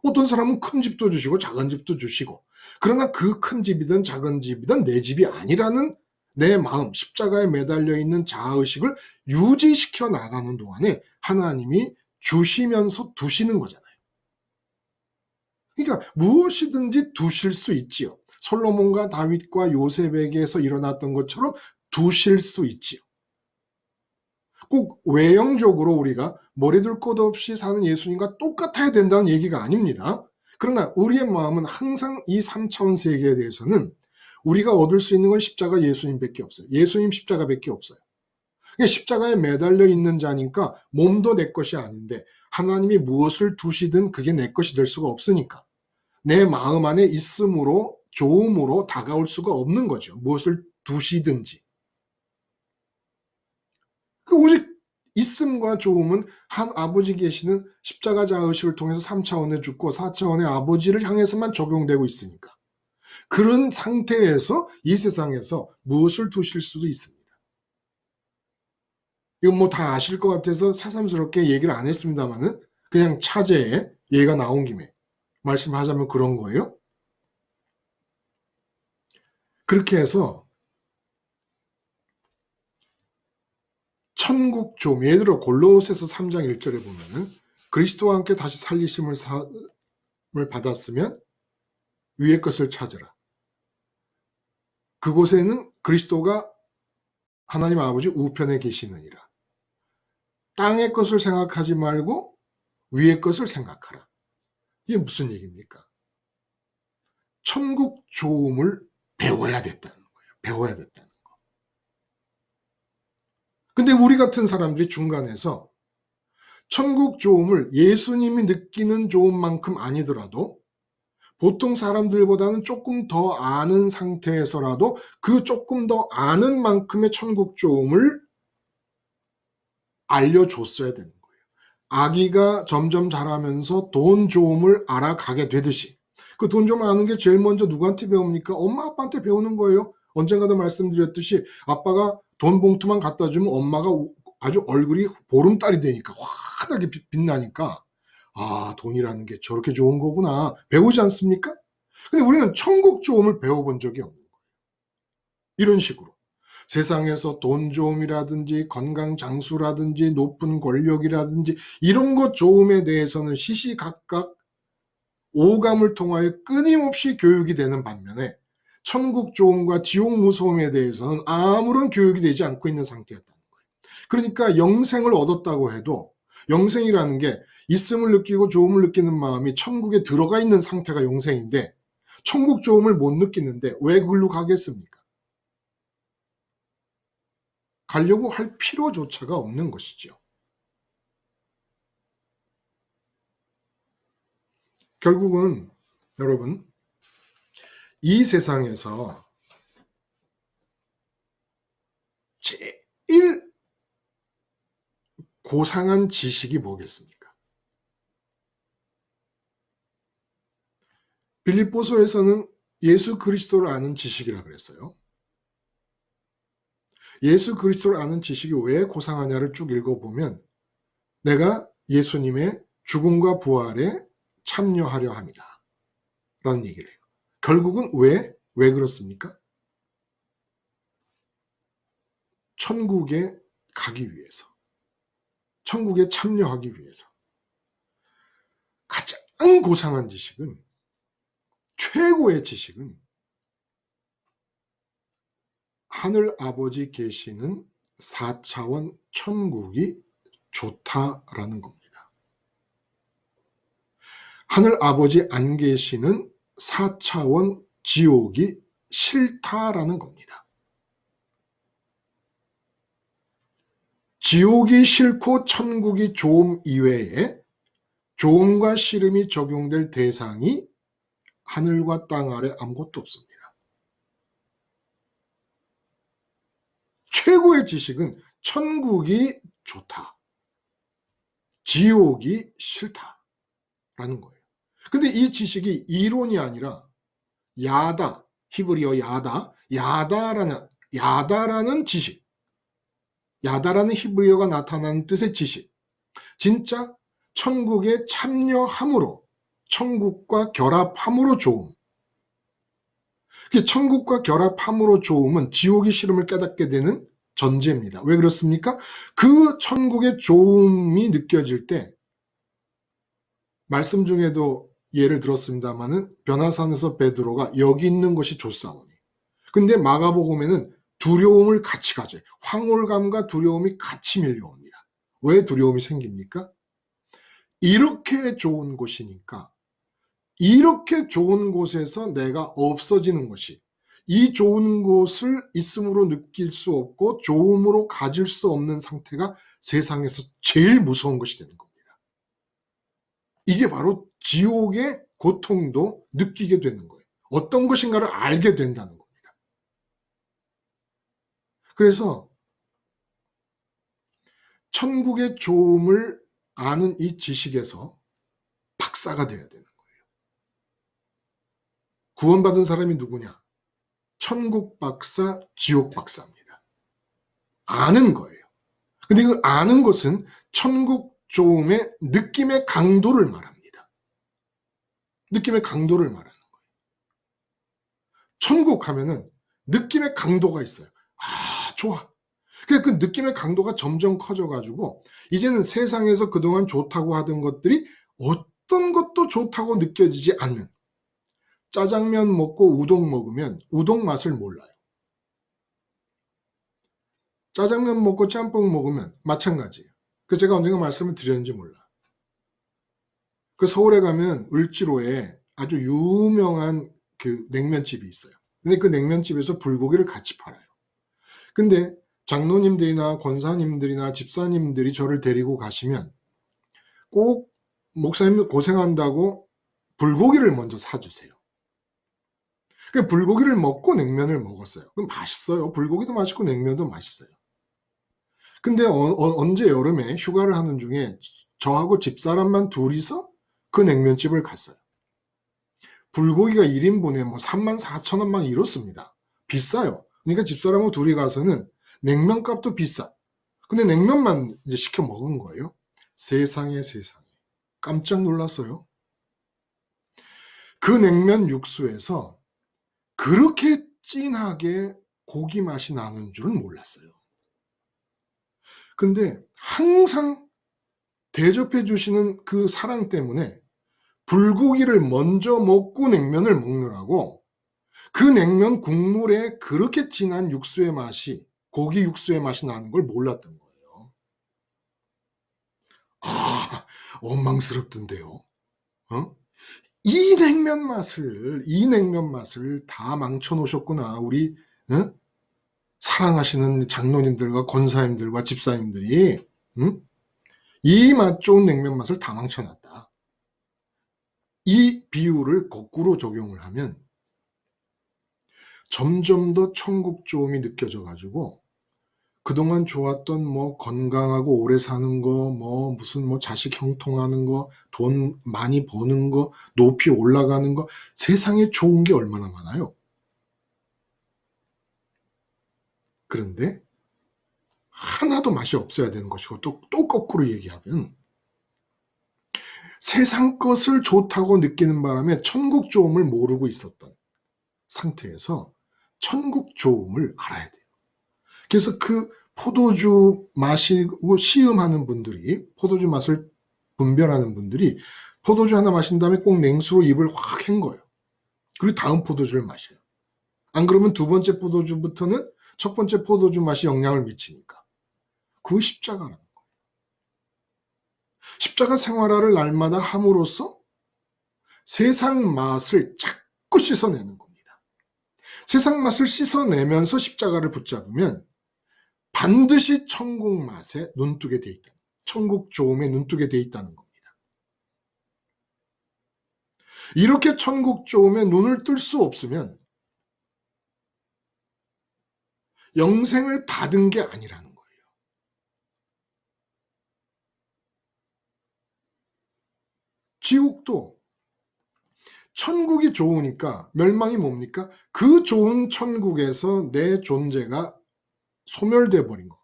어떤 사람은 큰 집도 주시고 작은 집도 주시고 그러나 그 큰 집이든 작은 집이든 내 집이 아니라는 내 마음, 십자가에 매달려 있는 자아의식을 유지시켜 나가는 동안에 하나님이 주시면서 두시는 거잖아요. 그러니까 무엇이든지 두실 수 있지요. 솔로몬과 다윗과 요셉에게서 일어났던 것처럼 두실 수 있지요. 꼭 외형적으로 우리가 머리둘 것 없이 사는 예수님과 똑같아야 된다는 얘기가 아닙니다. 그러나 우리의 마음은 항상 이 3차원 세계에 대해서는 우리가 얻을 수 있는 건 십자가 예수님밖에 없어요. 예수님 십자가밖에 없어요. 그러니까 십자가에 매달려 있는 자니까 몸도 내 것이 아닌데 하나님이 무엇을 두시든 그게 내 것이 될 수가 없으니까 내 마음 안에 있음으로 좋음으로 다가올 수가 없는 거죠. 무엇을 두시든지. 오직 있음과 좋음은 한 아버지 계시는 십자가 자의식을 통해서 3차원의 죽고 4차원의 아버지를 향해서만 적용되고 있으니까 그런 상태에서 이 세상에서 무엇을 두실 수도 있습니다. 이건 뭐 다 아실 것 같아서 새삼스럽게 얘기를 안 했습니다만은 그냥 차제에 얘가 나온 김에 말씀하자면 그런 거예요. 그렇게 해서 천국 좀 예를 들어 골로새서 3장 1절에 보면은 그리스도와 함께 다시 살리심을 받았으면 위의 것을 찾으라. 그곳에는 그리스도가 하나님 아버지 우편에 계시느니라. 땅의 것을 생각하지 말고 위의 것을 생각하라. 이게 무슨 얘기입니까? 천국 좋음을 배워야 됐다는 거예요. 배워야 됐다는 거. 근데 우리 같은 사람들이 중간에서 천국 좋음을 예수님이 느끼는 좋음만큼 아니더라도 보통 사람들보다는 조금 더 아는 상태에서라도 그 조금 더 아는 만큼의 천국 좋음을 알려줬어야 되는 거예요. 아기가 점점 자라면서 돈 좋음을 알아가게 되듯이 그 돈 좀 아는 게 제일 먼저 누구한테 배웁니까? 엄마 아빠한테 배우는 거예요. 언젠가도 말씀드렸듯이 아빠가 돈 봉투만 갖다 주면 엄마가 아주 얼굴이 보름달이 되니까 환하게 빛나니까 아, 돈이라는 게 저렇게 좋은 거구나 배우지 않습니까? 근데 우리는 천국 좋음을 배워본 적이 없는 거예요. 이런 식으로 세상에서 돈 좋음이라든지 건강 장수라든지 높은 권력이라든지 이런 것 좋음에 대해서는 시시각각 오감을 통하여 끊임없이 교육이 되는 반면에 천국 좋음과 지옥 무서움에 대해서는 아무런 교육이 되지 않고 있는 상태였다는 거예요. 그러니까 영생을 얻었다고 해도 영생이라는 게 있음을 느끼고 좋음을 느끼는 마음이 천국에 들어가 있는 상태가 영생인데 천국 좋음을 못 느끼는데 왜 그걸로 가겠습니까? 가려고 할 필요조차가 없는 것이죠. 결국은 여러분 이 세상에서 제일 고상한 지식이 뭐겠습니까? 빌립보서에서는 예수 그리스도를 아는 지식이라 그랬어요. 예수 그리스도를 아는 지식이 왜 고상하냐를 쭉 읽어보면 내가 예수님의 죽음과 부활에 참여하려 합니다. 라는 얘기를 해요. 결국은 왜 그렇습니까? 천국에 가기 위해서. 천국에 참여하기 위해서. 가장 고상한 지식은 최고의 지식은 하늘 아버지 계시는 4차원 천국이 좋다라는 겁니다. 하늘 아버지 안 계시는 4차원 지옥이 싫다라는 겁니다. 지옥이 싫고 천국이 좋음 이외에 좋음과 싫음이 적용될 대상이 하늘과 땅 아래 아무것도 없습니다. 최고의 지식은 천국이 좋다. 지옥이 싫다라는 거예요. 근데 이 지식이 이론이 아니라 야다, 히브리어 야다라는 지식, 야다라는 히브리어가 나타나는 뜻의 지식, 진짜 천국에 참여함으로, 천국과 결합함으로 좋음. 천국과 결합함으로 좋음은 지옥의 싫음을 깨닫게 되는 전제입니다. 왜 그렇습니까? 그 천국의 좋음이 느껴질 때 말씀 중에도 예를 들었습니다마는 변화산에서 베드로가 여기 있는 것이 좋사오니. 근데 마가복음에는 두려움을 같이 가져요. 황홀감과 두려움이 같이 밀려옵니다. 왜 두려움이 생깁니까? 이렇게 좋은 곳이니까 이렇게 좋은 곳에서 내가 없어지는 것이 이 좋은 곳을 있음으로 느낄 수 없고 좋음으로 가질 수 없는 상태가 세상에서 제일 무서운 것이 되는 겁니다. 이게 바로 지옥의 고통도 느끼게 되는 거예요. 어떤 것인가를 알게 된다는 겁니다. 그래서 천국의 좋음을 아는 이 지식에서 박사가 돼야 되는 거예요. 구원받은 사람이 누구냐? 천국 박사, 지옥 박사입니다. 아는 거예요. 근데 그 아는 것은 천국 좋음의 느낌의 강도를 말합니다. 느낌의 강도를 말하는 거예요. 천국 하면은 느낌의 강도가 있어요. 아, 좋아. 그 느낌의 강도가 점점 커져가지고 이제는 세상에서 그동안 좋다고 하던 것들이 어떤 것도 좋다고 느껴지지 않는, 짜장면 먹고 우동 먹으면 우동 맛을 몰라요. 짜장면 먹고 짬뽕 먹으면 마찬가지예요. 그 제가 언젠가 말씀을 드렸는지 몰라. 그 서울에 가면 을지로에 아주 유명한 그 냉면집이 있어요. 근데 그 냉면집에서 불고기를 같이 팔아요. 근데 장로님들이나 권사님들이나 집사님들이 저를 데리고 가시면 꼭 목사님 고생한다고 불고기를 먼저 사주세요. 그 불고기를 먹고 냉면을 먹었어요. 그럼 맛있어요. 불고기도 맛있고 냉면도 맛있어요. 근데 언제 여름에 휴가를 하는 중에 저하고 집사람만 둘이서 그 냉면집을 갔어요. 불고기가 1인분에 뭐 34,000원 막 이렇습니다. 비싸요. 그러니까 집사람하고 둘이 가서는 냉면값도 비싸. 근데 냉면만 이제 시켜 먹은 거예요. 세상에 세상에. 깜짝 놀랐어요. 그 냉면 육수에서 그렇게 진하게 고기 맛이 나는 줄은 몰랐어요. 근데 항상 대접해 주시는 그 사랑 때문에 불고기를 먼저 먹고 냉면을 먹느라고 그 냉면 국물에 그렇게 진한 육수의 맛이, 고기 육수의 맛이 나는 걸 몰랐던 거예요. 아, 원망스럽던데요. 이 냉면 맛을 다 망쳐 놓으셨구나. 우리 사랑하시는 장로님들과 권사님들과 집사님들이 이 맛 좋은 냉면 맛을 다 망쳐놨다. 이 비유를 거꾸로 적용을 하면 점점 더 천국 좋음이 느껴져 가지고 그동안 좋았던 뭐 건강하고 오래 사는 거, 뭐 무슨 뭐 자식 형통하는 거, 돈 많이 버는 거, 높이 올라가는 거, 세상에 좋은 게 얼마나 많아요. 그런데 하나도 맛이 없어야 되는 것이고, 또 거꾸로 얘기하면 세상 것을 좋다고 느끼는 바람에 천국 좋음을 모르고 있었던 상태에서 천국 좋음을 알아야 돼요. 그래서 그 포도주 마시고 시음하는 분들이, 포도주 맛을 분별하는 분들이 포도주 하나 마신 다음에 꼭 냉수로 입을 확 헹궈요. 그리고 다음 포도주를 마셔요. 안 그러면 두 번째 포도주부터는 첫 번째 포도주 맛이 영향을 미치니까. 그 십자가라는 거예요. 십자가 생활화를 날마다 함으로써 세상 맛을 자꾸 씻어내는 겁니다. 세상 맛을 씻어내면서 십자가를 붙잡으면 반드시 천국 맛에 눈뜨게 돼 있다. 천국 좋음에 눈뜨게 돼 있다는 겁니다. 이렇게 천국 좋음에 눈을 뜰 수 없으면 영생을 받은 게 아니라는 거예요. 지옥도 천국이 좋으니까 멸망이 뭡니까? 그 좋은 천국에서 내 존재가 소멸돼 버린 거.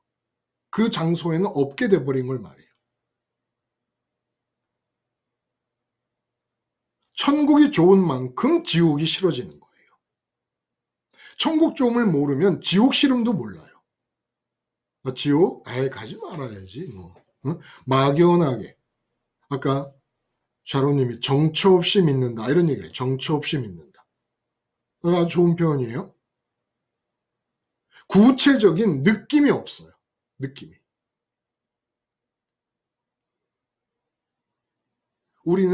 그 장소에는 없게 돼 버린 걸 말해요. 천국이 좋은 만큼 지옥이 싫어지는 거예요. 천국 좋음을 모르면 지옥 싫음도 몰라요. 지옥? 아예 가지 말아야지. 뭐. 막연하게. 아까 샤론님이 정처 없이 믿는다. 이런 얘기를 해요. 정처 없이 믿는다. 아주 좋은 표현이에요. 구체적인 느낌이 없어요. 느낌이. 우리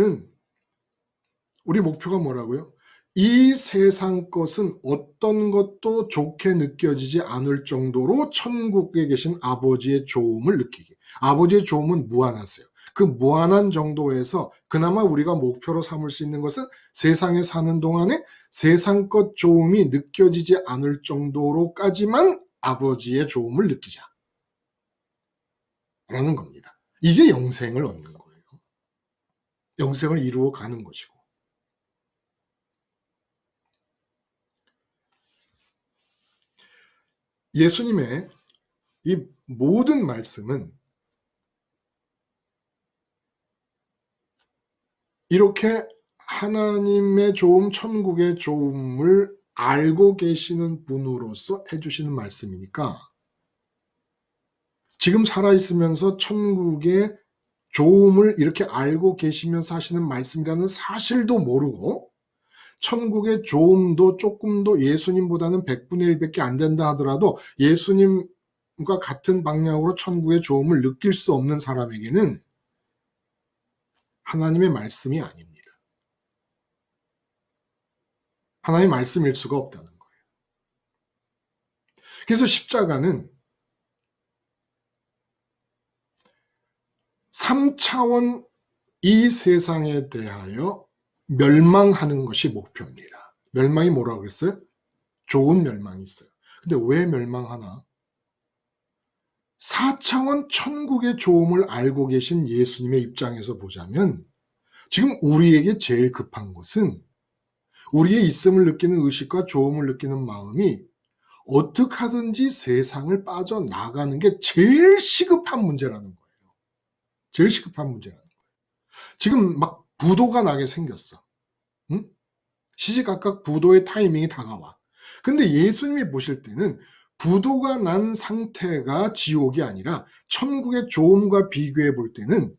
목표가 뭐라고요? 이 세상 것은 어떤 것도 좋게 느껴지지 않을 정도로 천국에 계신 아버지의 좋음을 느끼게. 아버지의 좋음은 무한하세요. 그 무한한 정도에서 그나마 우리가 목표로 삼을 수 있는 것은 세상에 사는 동안에 세상 것 좋음이 느껴지지 않을 정도로까지만 아버지의 좋음을 느끼자. 라는 겁니다. 이게 영생을 얻는 거예요. 영생을 이루어 가는 것이고. 예수님의 이 모든 말씀은 이렇게 하나님의 좋음, 천국의 좋음을 알고 계시는 분으로서 해주시는 말씀이니까 지금 살아있으면서 천국의 좋음을 이렇게 알고 계시면서 하시는 말씀이라는 사실도 모르고 천국의 좋음도 조금도 예수님보다는 100분의 1밖에 안 된다 하더라도 예수님과 같은 방향으로 천국의 좋음을 느낄 수 없는 사람에게는 하나님의 말씀이 아닙니다. 하나님의 말씀일 수가 없다는 거예요. 그래서 십자가는 3차원 이 세상에 대하여 멸망하는 것이 목표입니다. 멸망이 뭐라고 그랬어요? 좋은 멸망이 있어요. 근데 왜 멸망하나? 4차원 천국의 좋음을 알고 계신 예수님의 입장에서 보자면 지금 우리에게 제일 급한 것은 우리의 있음을 느끼는 의식과 좋음을 느끼는 마음이 어떻게 하든지 세상을 빠져나가는 게 제일 시급한 문제라는 거예요. 제일 시급한 문제라는 거예요. 지금 막 부도가 나게 생겼어. 응? 시시각각 부도의 타이밍이 다가와. 근데 예수님이 보실 때는 부도가 난 상태가 지옥이 아니라 천국의 좋음과 비교해 볼 때는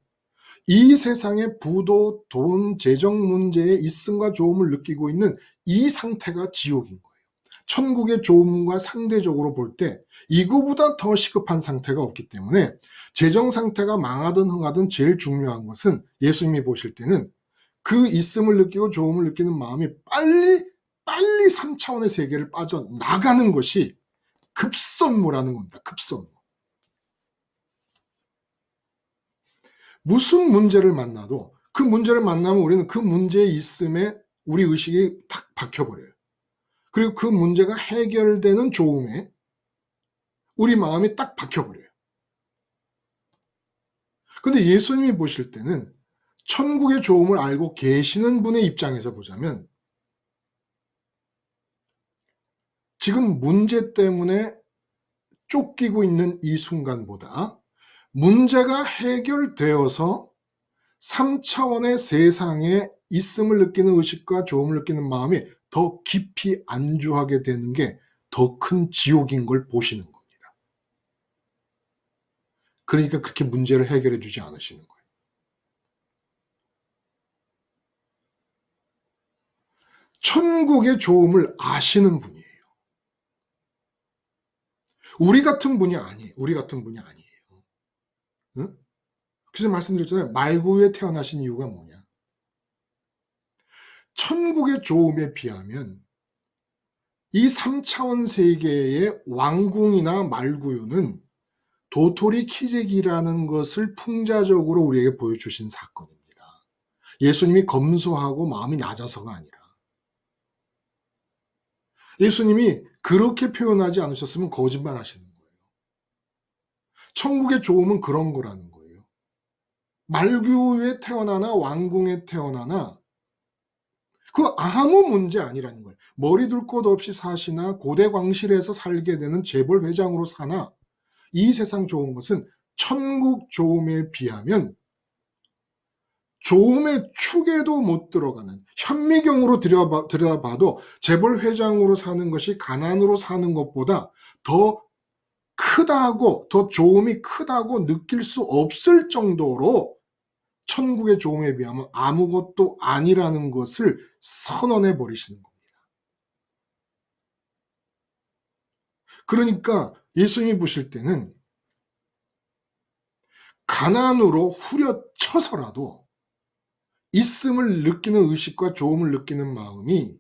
이 세상의 부도, 돈, 재정 문제의 있음과 좋음을 느끼고 있는 이 상태가 지옥인 거예요. 천국의 좋음과 상대적으로 볼 때 이거보다 더 시급한 상태가 없기 때문에 재정 상태가 망하든 흥하든 제일 중요한 것은 예수님이 보실 때는 그 있음을 느끼고 좋음을 느끼는 마음이 빨리 3차원의 세계를 빠져나가는 것이 급선무라는 겁니다. 급선무. 무슨 문제를 만나도 그 문제를 만나면 우리는 그 문제의 있음에 우리 의식이 탁 박혀버려요. 그리고 그 문제가 해결되는 좋음에 우리 마음이 딱 박혀버려요. 근데 예수님이 보실 때는 천국의 좋음을 알고 계시는 분의 입장에서 보자면 지금 문제 때문에 쫓기고 있는 이 순간보다 문제가 해결되어서 3차원의 세상에 있음을 느끼는 의식과 좋음을 느끼는 마음이 더 깊이 안주하게 되는 게 더 큰 지옥인 걸 보시는 겁니다. 그러니까 그렇게 문제를 해결해 주지 않으시는 거예요. 천국의 좋음을 아시는 분이에요. 우리 같은 분이 아니에요. 우리 같은 분이 아니에요. 응? 그래서 말씀드렸잖아요. 말구에 태어나신 이유가 뭐냐? 천국의 좋음에 비하면 이 3차원 세계의 왕궁이나 말구유는 도토리 키재기라는 것을 풍자적으로 우리에게 보여주신 사건입니다. 예수님이 검소하고 마음이 낮아서가 아니라 예수님이 그렇게 표현하지 않으셨으면 거짓말 하시는 거예요. 천국의 좋음은 그런 거라는 거예요. 말구유에 태어나나 왕궁에 태어나나 그 아무 문제 아니라는 거예요. 머리 둘 곳 없이 사시나 고대 광실에서 살게 되는 재벌 회장으로 사나 이 세상 좋은 것은 천국 좋음에 비하면 좋음의 축에도 못 들어가는 현미경으로 들여다봐도 재벌 회장으로 사는 것이 가난으로 사는 것보다 더 크다고 더 좋음이 크다고 느낄 수 없을 정도로 천국의 좋음에 비하면 아무것도 아니라는 것을 선언해 버리시는 겁니다. 그러니까 예수님이 보실 때는 가난으로 후려쳐서라도 있음을 느끼는 의식과 좋음을 느끼는 마음이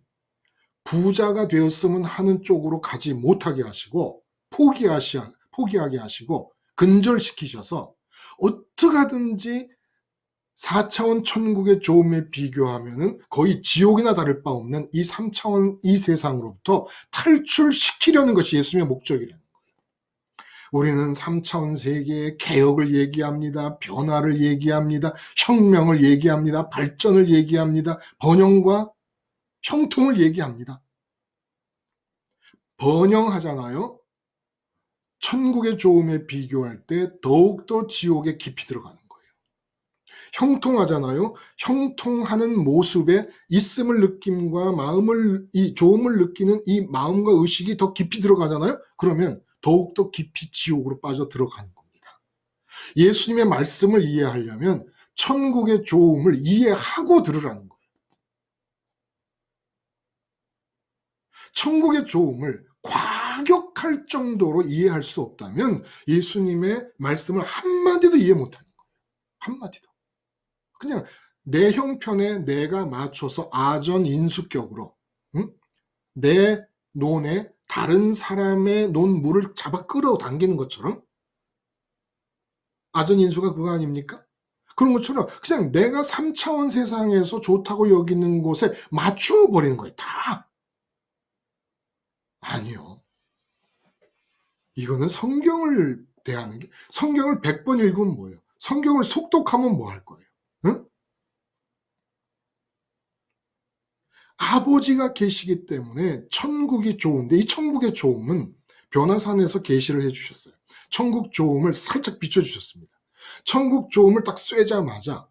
부자가 되었으면 하는 쪽으로 가지 못하게 하시고 포기하게 하시고 근절시키셔서 어떻게 하든지 4차원 천국의 좋음에 비교하면은 거의 지옥이나 다를 바 없는 이 3차원 이 세상으로부터 탈출시키려는 것이 예수님의 목적이라는 거예요. 우리는 3차원 세계의 개혁을 얘기합니다. 변화를 얘기합니다. 혁명을 얘기합니다. 발전을 얘기합니다. 번영과 형통을 얘기합니다. 번영하잖아요. 천국의 좋음에 비교할 때 더욱더 지옥에 깊이 들어가는 거예요. 형통하잖아요. 형통하는 모습에 있음을 느낌과 이 좋음을 느끼는 이 마음과 의식이 더 깊이 들어가잖아요. 그러면 더욱더 깊이 지옥으로 빠져 들어가는 겁니다. 예수님의 말씀을 이해하려면 천국의 좋음을 이해하고 들으라는 거예요. 천국의 좋음을 과격할 정도로 이해할 수 없다면 예수님의 말씀을 한마디도 이해 못하는 거예요. 한마디도. 그냥 내 형편에 내가 맞춰서 아전인수격으로 내 논에 다른 사람의 논물을 잡아 끌어당기는 것처럼, 아전인수가 그거 아닙니까? 그런 것처럼 그냥 내가 3차원 세상에서 좋다고 여기는 곳에 맞추어 버리는 거예요. 다. 아니요. 이거는 성경을 대하는 게, 성경을 100번 읽으면 뭐예요? 성경을 속독하면 뭐 할 거예요? 응? 아버지가 계시기 때문에 천국이 좋은데, 이 천국의 좋음은 변화산에서 계시를 해주셨어요. 천국 좋음을 살짝 비춰주셨습니다. 천국 좋음을 딱 쐬자마자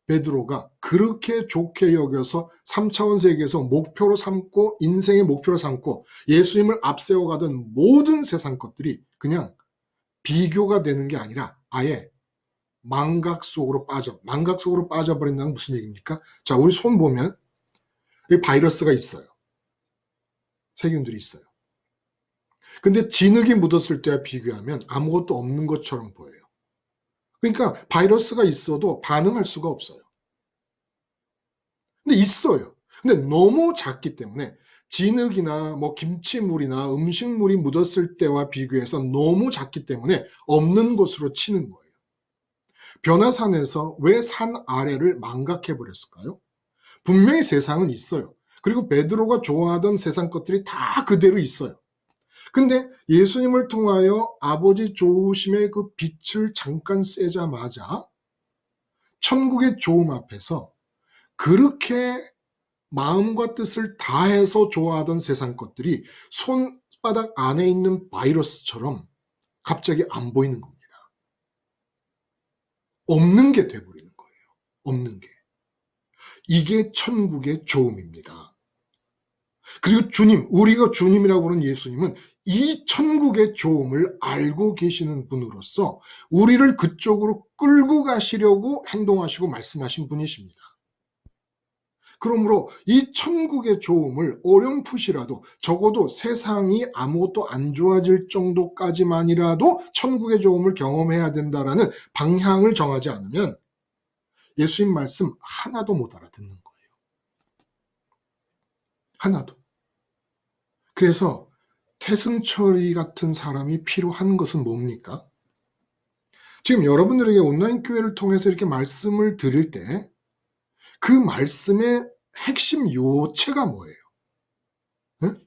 베드로가 그렇게 좋게 여겨서 3차원 세계에서 목표로 삼고 인생의 목표로 삼고 예수님을 앞세워가던 모든 세상 것들이 그냥 비교가 되는 게 아니라 아예 망각 속으로 빠져버린다는 무슨 얘기입니까? 자, 우리 손 보면 여기 바이러스가 있어요. 세균들이 있어요. 근데 진흙이 묻었을 때와 비교하면 아무것도 없는 것처럼 보여요. 그러니까 바이러스가 있어도 반응할 수가 없어요. 근데 있어요. 근데 너무 작기 때문에 진흙이나 뭐 김치물이나 음식물이 묻었을 때와 비교해서 너무 작기 때문에 없는 것으로 치는 거예요. 변화산에서 왜 산 아래를 망각해 버렸을까요? 분명히 세상은 있어요. 그리고 베드로가 좋아하던 세상 것들이 다 그대로 있어요. 근데 예수님을 통하여 아버지 좋으심의 그 빛을 잠깐 쐬자마자 천국의 좋음 앞에서 그렇게 마음과 뜻을 다해서 좋아하던 세상 것들이 손바닥 안에 있는 바이러스처럼 갑자기 안 보이는 겁니다. 없는 게 돼버리는 거예요. 없는 게. 이게 천국의 좋음입니다. 그리고 주님, 우리가 주님이라고 부르는 예수님은 이 천국의 좋음을 알고 계시는 분으로서 우리를 그쪽으로 끌고 가시려고 행동하시고 말씀하신 분이십니다. 그러므로 이 천국의 좋음을 어렴풋이라도, 적어도 세상이 아무것도 안 좋아질 정도까지만이라도 천국의 좋음을 경험해야 된다라는 방향을 정하지 않으면 예수님 말씀 하나도 못 알아듣는 거예요. 하나도. 그래서 태승철이 같은 사람이 필요한 것은 뭡니까? 지금 여러분들에게 온라인 교회를 통해서 이렇게 말씀을 드릴 때 그 말씀의 핵심 요체가 뭐예요? 응?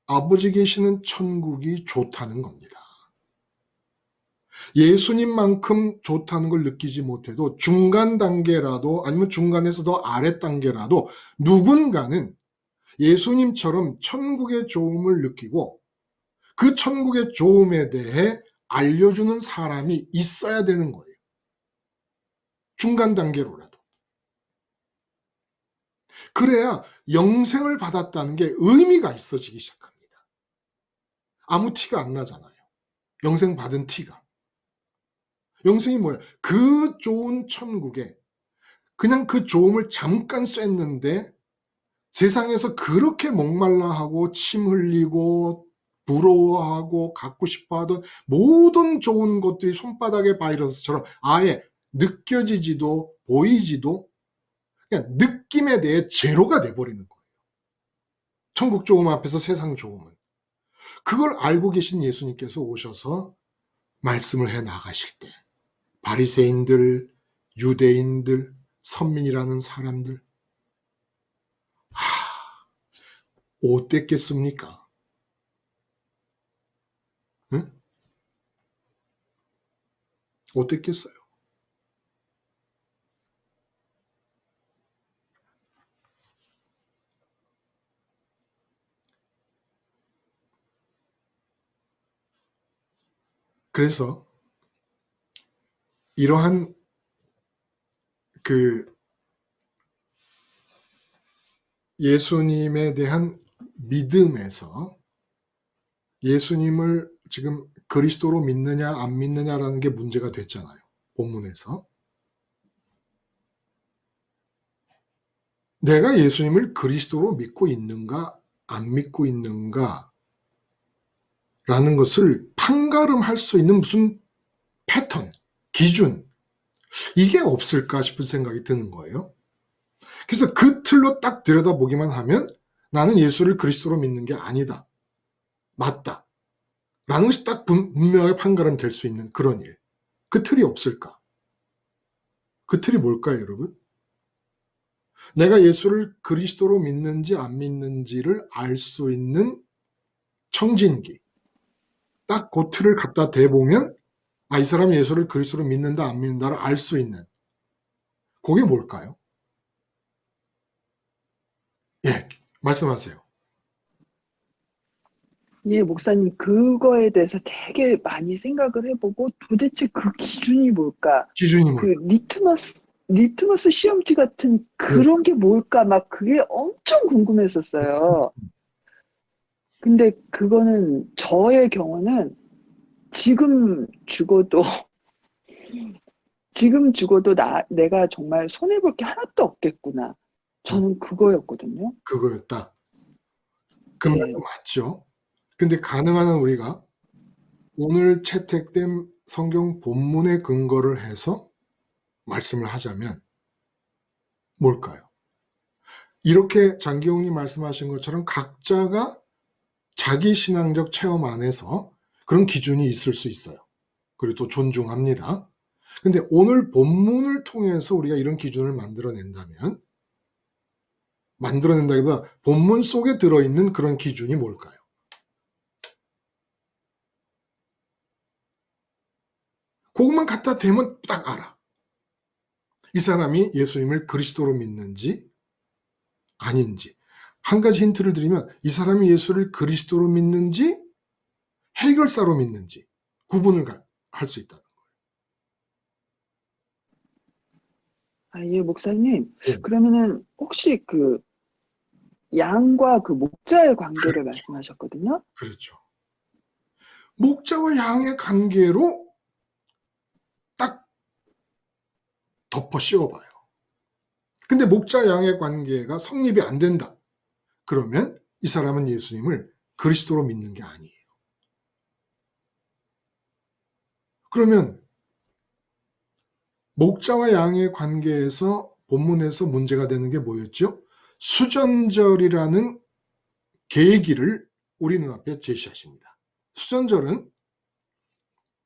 아버지 계시는 천국이 좋다는 겁니다. 예수님만큼 좋다는 걸 느끼지 못해도 중간 단계라도, 아니면 중간에서 더 아래 단계라도 누군가는 예수님처럼 천국의 좋음을 느끼고 그 천국의 좋음에 대해 알려주는 사람이 있어야 되는 거예요. 중간 단계로라도. 그래야 영생을 받았다는 게 의미가 있어지기 시작합니다. 아무 티가 안 나잖아요. 영생 받은 티가. 영생이 뭐예요? 그 좋은 천국에 그냥 그 좋음을 잠깐 쐈는데 세상에서 그렇게 목말라하고 침 흘리고 부러워하고 갖고 싶어하던 모든 좋은 것들이 손바닥의 바이러스처럼 아예 느껴지지도 보이지도, 그냥 느낌에 대해 제로가 돼버리는 거예요. 천국 좋음 앞에서 세상 좋음은. 그걸 알고 계신 예수님께서 오셔서 말씀을 해 나가실 때 바리새인들, 유대인들, 선민이라는 사람들 어땠겠습니까? 응? 어땠겠어요? 그래서 이러한 그 예수님에 대한 믿음에서 예수님을 지금 그리스도로 믿느냐 안 믿느냐라는 게 문제가 됐잖아요. 본문에서. 내가 예수님을 그리스도로 믿고 있는가 안 믿고 있는가 라는 것을 판가름할 수 있는 무슨 패턴, 기준 이게 없을까 싶은 생각이 드는 거예요. 그래서 그 틀로 딱 들여다보기만 하면 나는 예수를 그리스도로 믿는 게 아니다. 맞다. 라는 것이 딱 분명하게 판가름 될 수 있는 그런 일. 그 틀이 없을까? 그 틀이 뭘까요, 여러분? 내가 예수를 그리스도로 믿는지 안 믿는지를 알 수 있는 청진기. 딱 그 틀을 갖다 대보면 이 사람이 예수를 그리스도로 믿는다 안 믿는다를 알 수 있는 그게 뭘까요? 예, 말씀하세요. 예, 목사님, 그거에 대해서 되게 많이 생각을 해보고 도대체 그 기준이 뭘까? 기준이 그 뭘까? 리트머스 시험지 같은 그런 게 뭘까? 막 그게 엄청 궁금했었어요. 근데 그거는 저의 경우는 지금 죽어도 내가 정말 손해볼 게 하나도 없겠구나. 저는 그거였거든요. 그거였다. 그 네. 말도 맞죠. 근데 가능한 한 우리가 오늘 채택된 성경 본문에 근거를 해서 말씀을 하자면 뭘까요? 이렇게 장기용님 말씀하신 것처럼 각자가 자기 신앙적 체험 안에서 그런 기준이 있을 수 있어요. 그리고 또 존중합니다. 근데 오늘 본문을 통해서 우리가 이런 기준을 만들어낸다기보다 본문 속에 들어있는 그런 기준이 뭘까요? 그것만 갖다 대면 딱 알아. 이 사람이 예수님을 그리스도로 믿는지 아닌지. 한 가지 힌트를 드리면 이 사람이 예수를 그리스도로 믿는지 해결사로 믿는지 구분을 할 수 있다. 예, 목사님. 예. 그러면은 혹시 그 양과 그 목자의 관계를 말씀하셨거든요. 그렇죠. 목자와 양의 관계로 딱 덮어 씌워봐요. 근데 목자 양의 관계가 성립이 안 된다. 그러면 이 사람은 예수님을 그리스도로 믿는 게 아니에요. 그러면 목자와 양의 관계에서 본문에서 문제가 되는 게 뭐였죠? 수전절이라는 계기를 우리 눈앞에 제시하십니다. 수전절은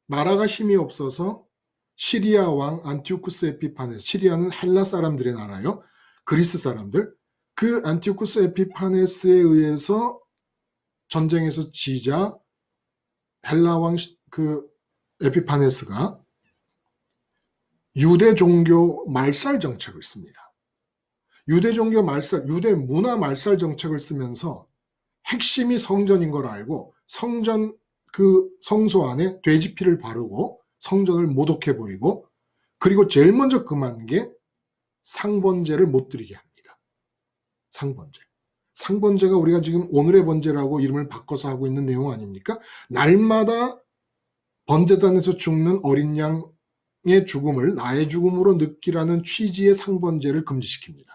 나라가 힘이 없어서 시리아 왕 안티오쿠스 에피파네스, 시리아는 헬라 사람들의 나라요. 그리스 사람들. 그 안티오쿠스 에피파네스에 의해서 전쟁에서 지자 헬라 왕 그 에피파네스가 유대 종교 말살 정책을 씁니다. 유대 종교 말살, 유대 문화 말살 정책을 쓰면서 핵심이 성전인 걸 알고 성전 그 성소 안에 돼지피를 바르고 성전을 모독해버리고 그리고 제일 먼저 금한 게 상번제를 못 드리게 합니다. 상번제. 상번제가 우리가 지금 오늘의 번제라고 이름을 바꿔서 하고 있는 내용 아닙니까? 날마다 번제단에서 죽는 어린 양의 죽음을 나의 죽음으로 느끼라는 취지의 상번제를 금지시킵니다.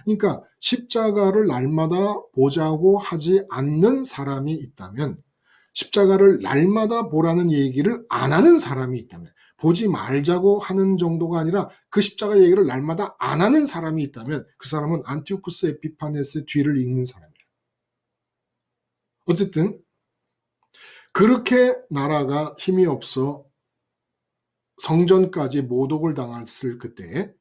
그러니까 십자가를 날마다 보자고 하지 않는 사람이 있다면 십자가를 날마다 보라는 얘기를 안 하는 사람이 있다면 보지 말자고 하는 정도가 아니라 그 십자가 얘기를 날마다 안 하는 사람이 있다면 그 사람은 안티오쿠스 에피파네스의 뒤를 잇는 사람이에요. 어쨌든 그렇게 나라가 힘이 없어 성전까지 모독을 당했을 그때에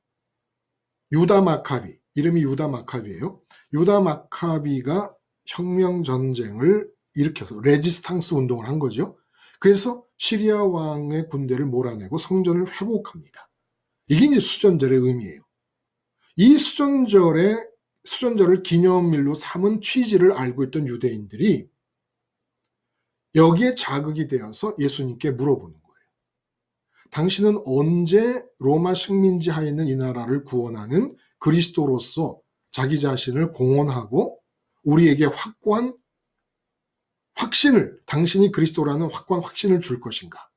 유다 마카비, 이름이 유다 마카비예요. 유다 마카비가 혁명 전쟁을 일으켜서 레지스탕스 운동을 한 거죠. 그래서 시리아 왕의 군대를 몰아내고 성전을 회복합니다. 이게 이제 수전절의 의미예요. 이 수전절을 기념일로 삼은 취지를 알고 있던 유대인들이 여기에 자극이 되어서 예수님께 물어보는 거예요. 당신은 언제 로마 식민지 하에 있는 이 나라를 구원하는 그리스도로서 자기 자신을 공언하고 우리에게 확고한 확신을, 당신이 그리스도라는 확고한 확신을 줄 것인가?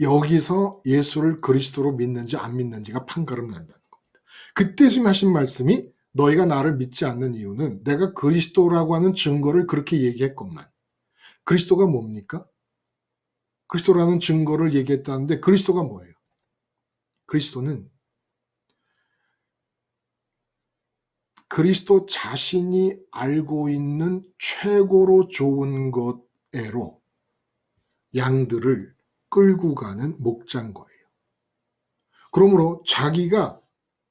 여기서 예수를 그리스도로 믿는지 안 믿는지가 판가름 난다는 겁니다. 그때 지금 하신 말씀이 너희가 나를 믿지 않는 이유는 내가 그리스도라고 하는 증거를 그렇게 얘기했건만, 그리스도가 뭡니까? 그리스도라는 증거를 얘기했다는데 그리스도가 뭐예요? 그리스도는 그리스도 자신이 알고 있는 최고로 좋은 것에로 양들을 끌고 가는 목자인 거예요. 그러므로 자기가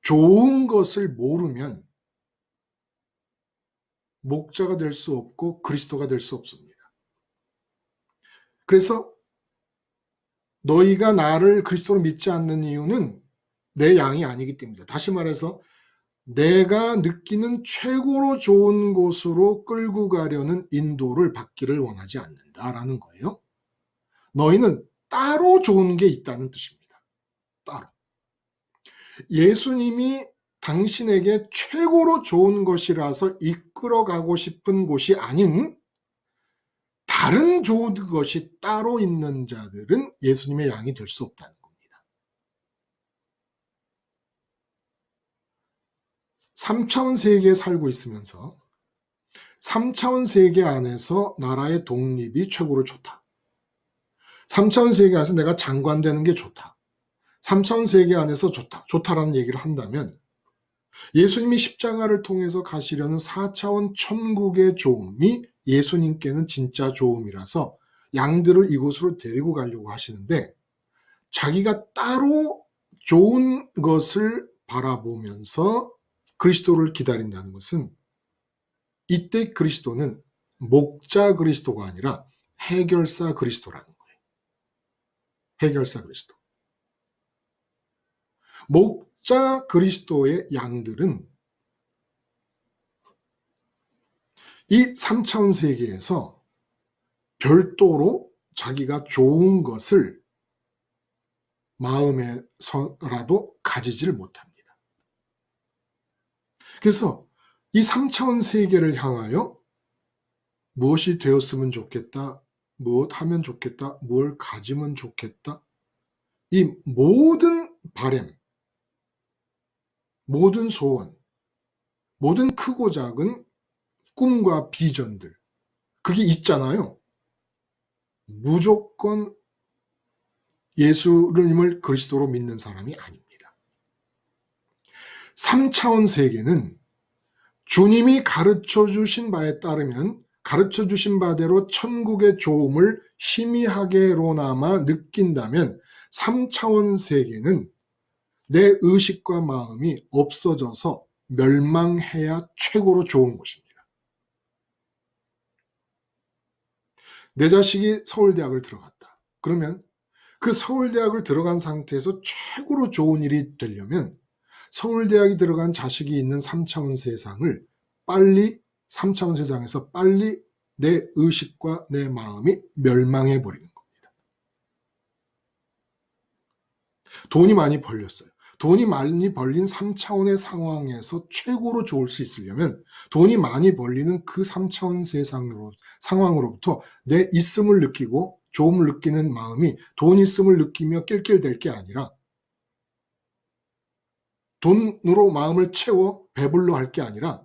좋은 것을 모르면 목자가 될 수 없고 그리스도가 될 수 없습니다. 그래서 너희가 나를 그리스도로 믿지 않는 이유는 내 양이 아니기 때문이다. 다시 말해서 내가 느끼는 최고로 좋은 곳으로 끌고 가려는 인도를 받기를 원하지 않는다라는 거예요. 너희는 따로 좋은 게 있다는 뜻입니다. 따로. 예수님이 당신에게 최고로 좋은 것이라서 이끌어가고 싶은 곳이 아닌 다른 좋은 것이 따로 있는 자들은 예수님의 양이 될 수 없다는 겁니다. 3차원 세계에 살고 있으면서 3차원 세계 안에서 나라의 독립이 최고로 좋다. 3차원 세계 안에서 내가 장관 되는 게 좋다. 3차원 세계 안에서 좋다. 좋다라는 얘기를 한다면 예수님이 십자가를 통해서 가시려는 4차원 천국의 좋음이 예수님께는 진짜 좋음이라서 양들을 이곳으로 데리고 가려고 하시는데 자기가 따로 좋은 것을 바라보면서 그리스도를 기다린다는 것은 이때 그리스도는 목자 그리스도가 아니라 해결사 그리스도라는 거예요. 해결사 그리스도. 목자 그리스도의 양들은 이 3차원 세계에서 별도로 자기가 좋은 것을 마음에서라도 가지지를 못합니다. 그래서 이 3차원 세계를 향하여 무엇이 되었으면 좋겠다, 무엇 하면 좋겠다, 뭘 가지면 좋겠다, 이 모든 바램, 모든 소원, 모든 크고 작은 꿈과 비전들, 그게 있잖아요. 무조건 예수님을 그리스도로 믿는 사람이 아닙니다. 3차원 세계는 주님이 가르쳐 주신 바에 따르면 가르쳐 주신 바대로 천국의 좋음을 희미하게로나마 느낀다면 3차원 세계는 내 의식과 마음이 없어져서 멸망해야 최고로 좋은 것입니다. 내 자식이 서울대학을 들어갔다. 그러면 그 서울대학을 들어간 상태에서 최고로 좋은 일이 되려면 서울대학이 들어간 자식이 있는 3차원 세상을 빨리 3차원 세상에서 빨리 내 의식과 내 마음이 멸망해 버리는 겁니다. 돈이 많이 벌렸어요. 돈이 많이 벌린 3차원의 상황에서 최고로 좋을 수 있으려면 돈이 많이 벌리는 그 3차원 상황으로부터 내 있음을 느끼고 좋음을 느끼는 마음이 돈 있음을 느끼며 낄낄댈 게 아니라 돈으로 마음을 채워 배불러 할 게 아니라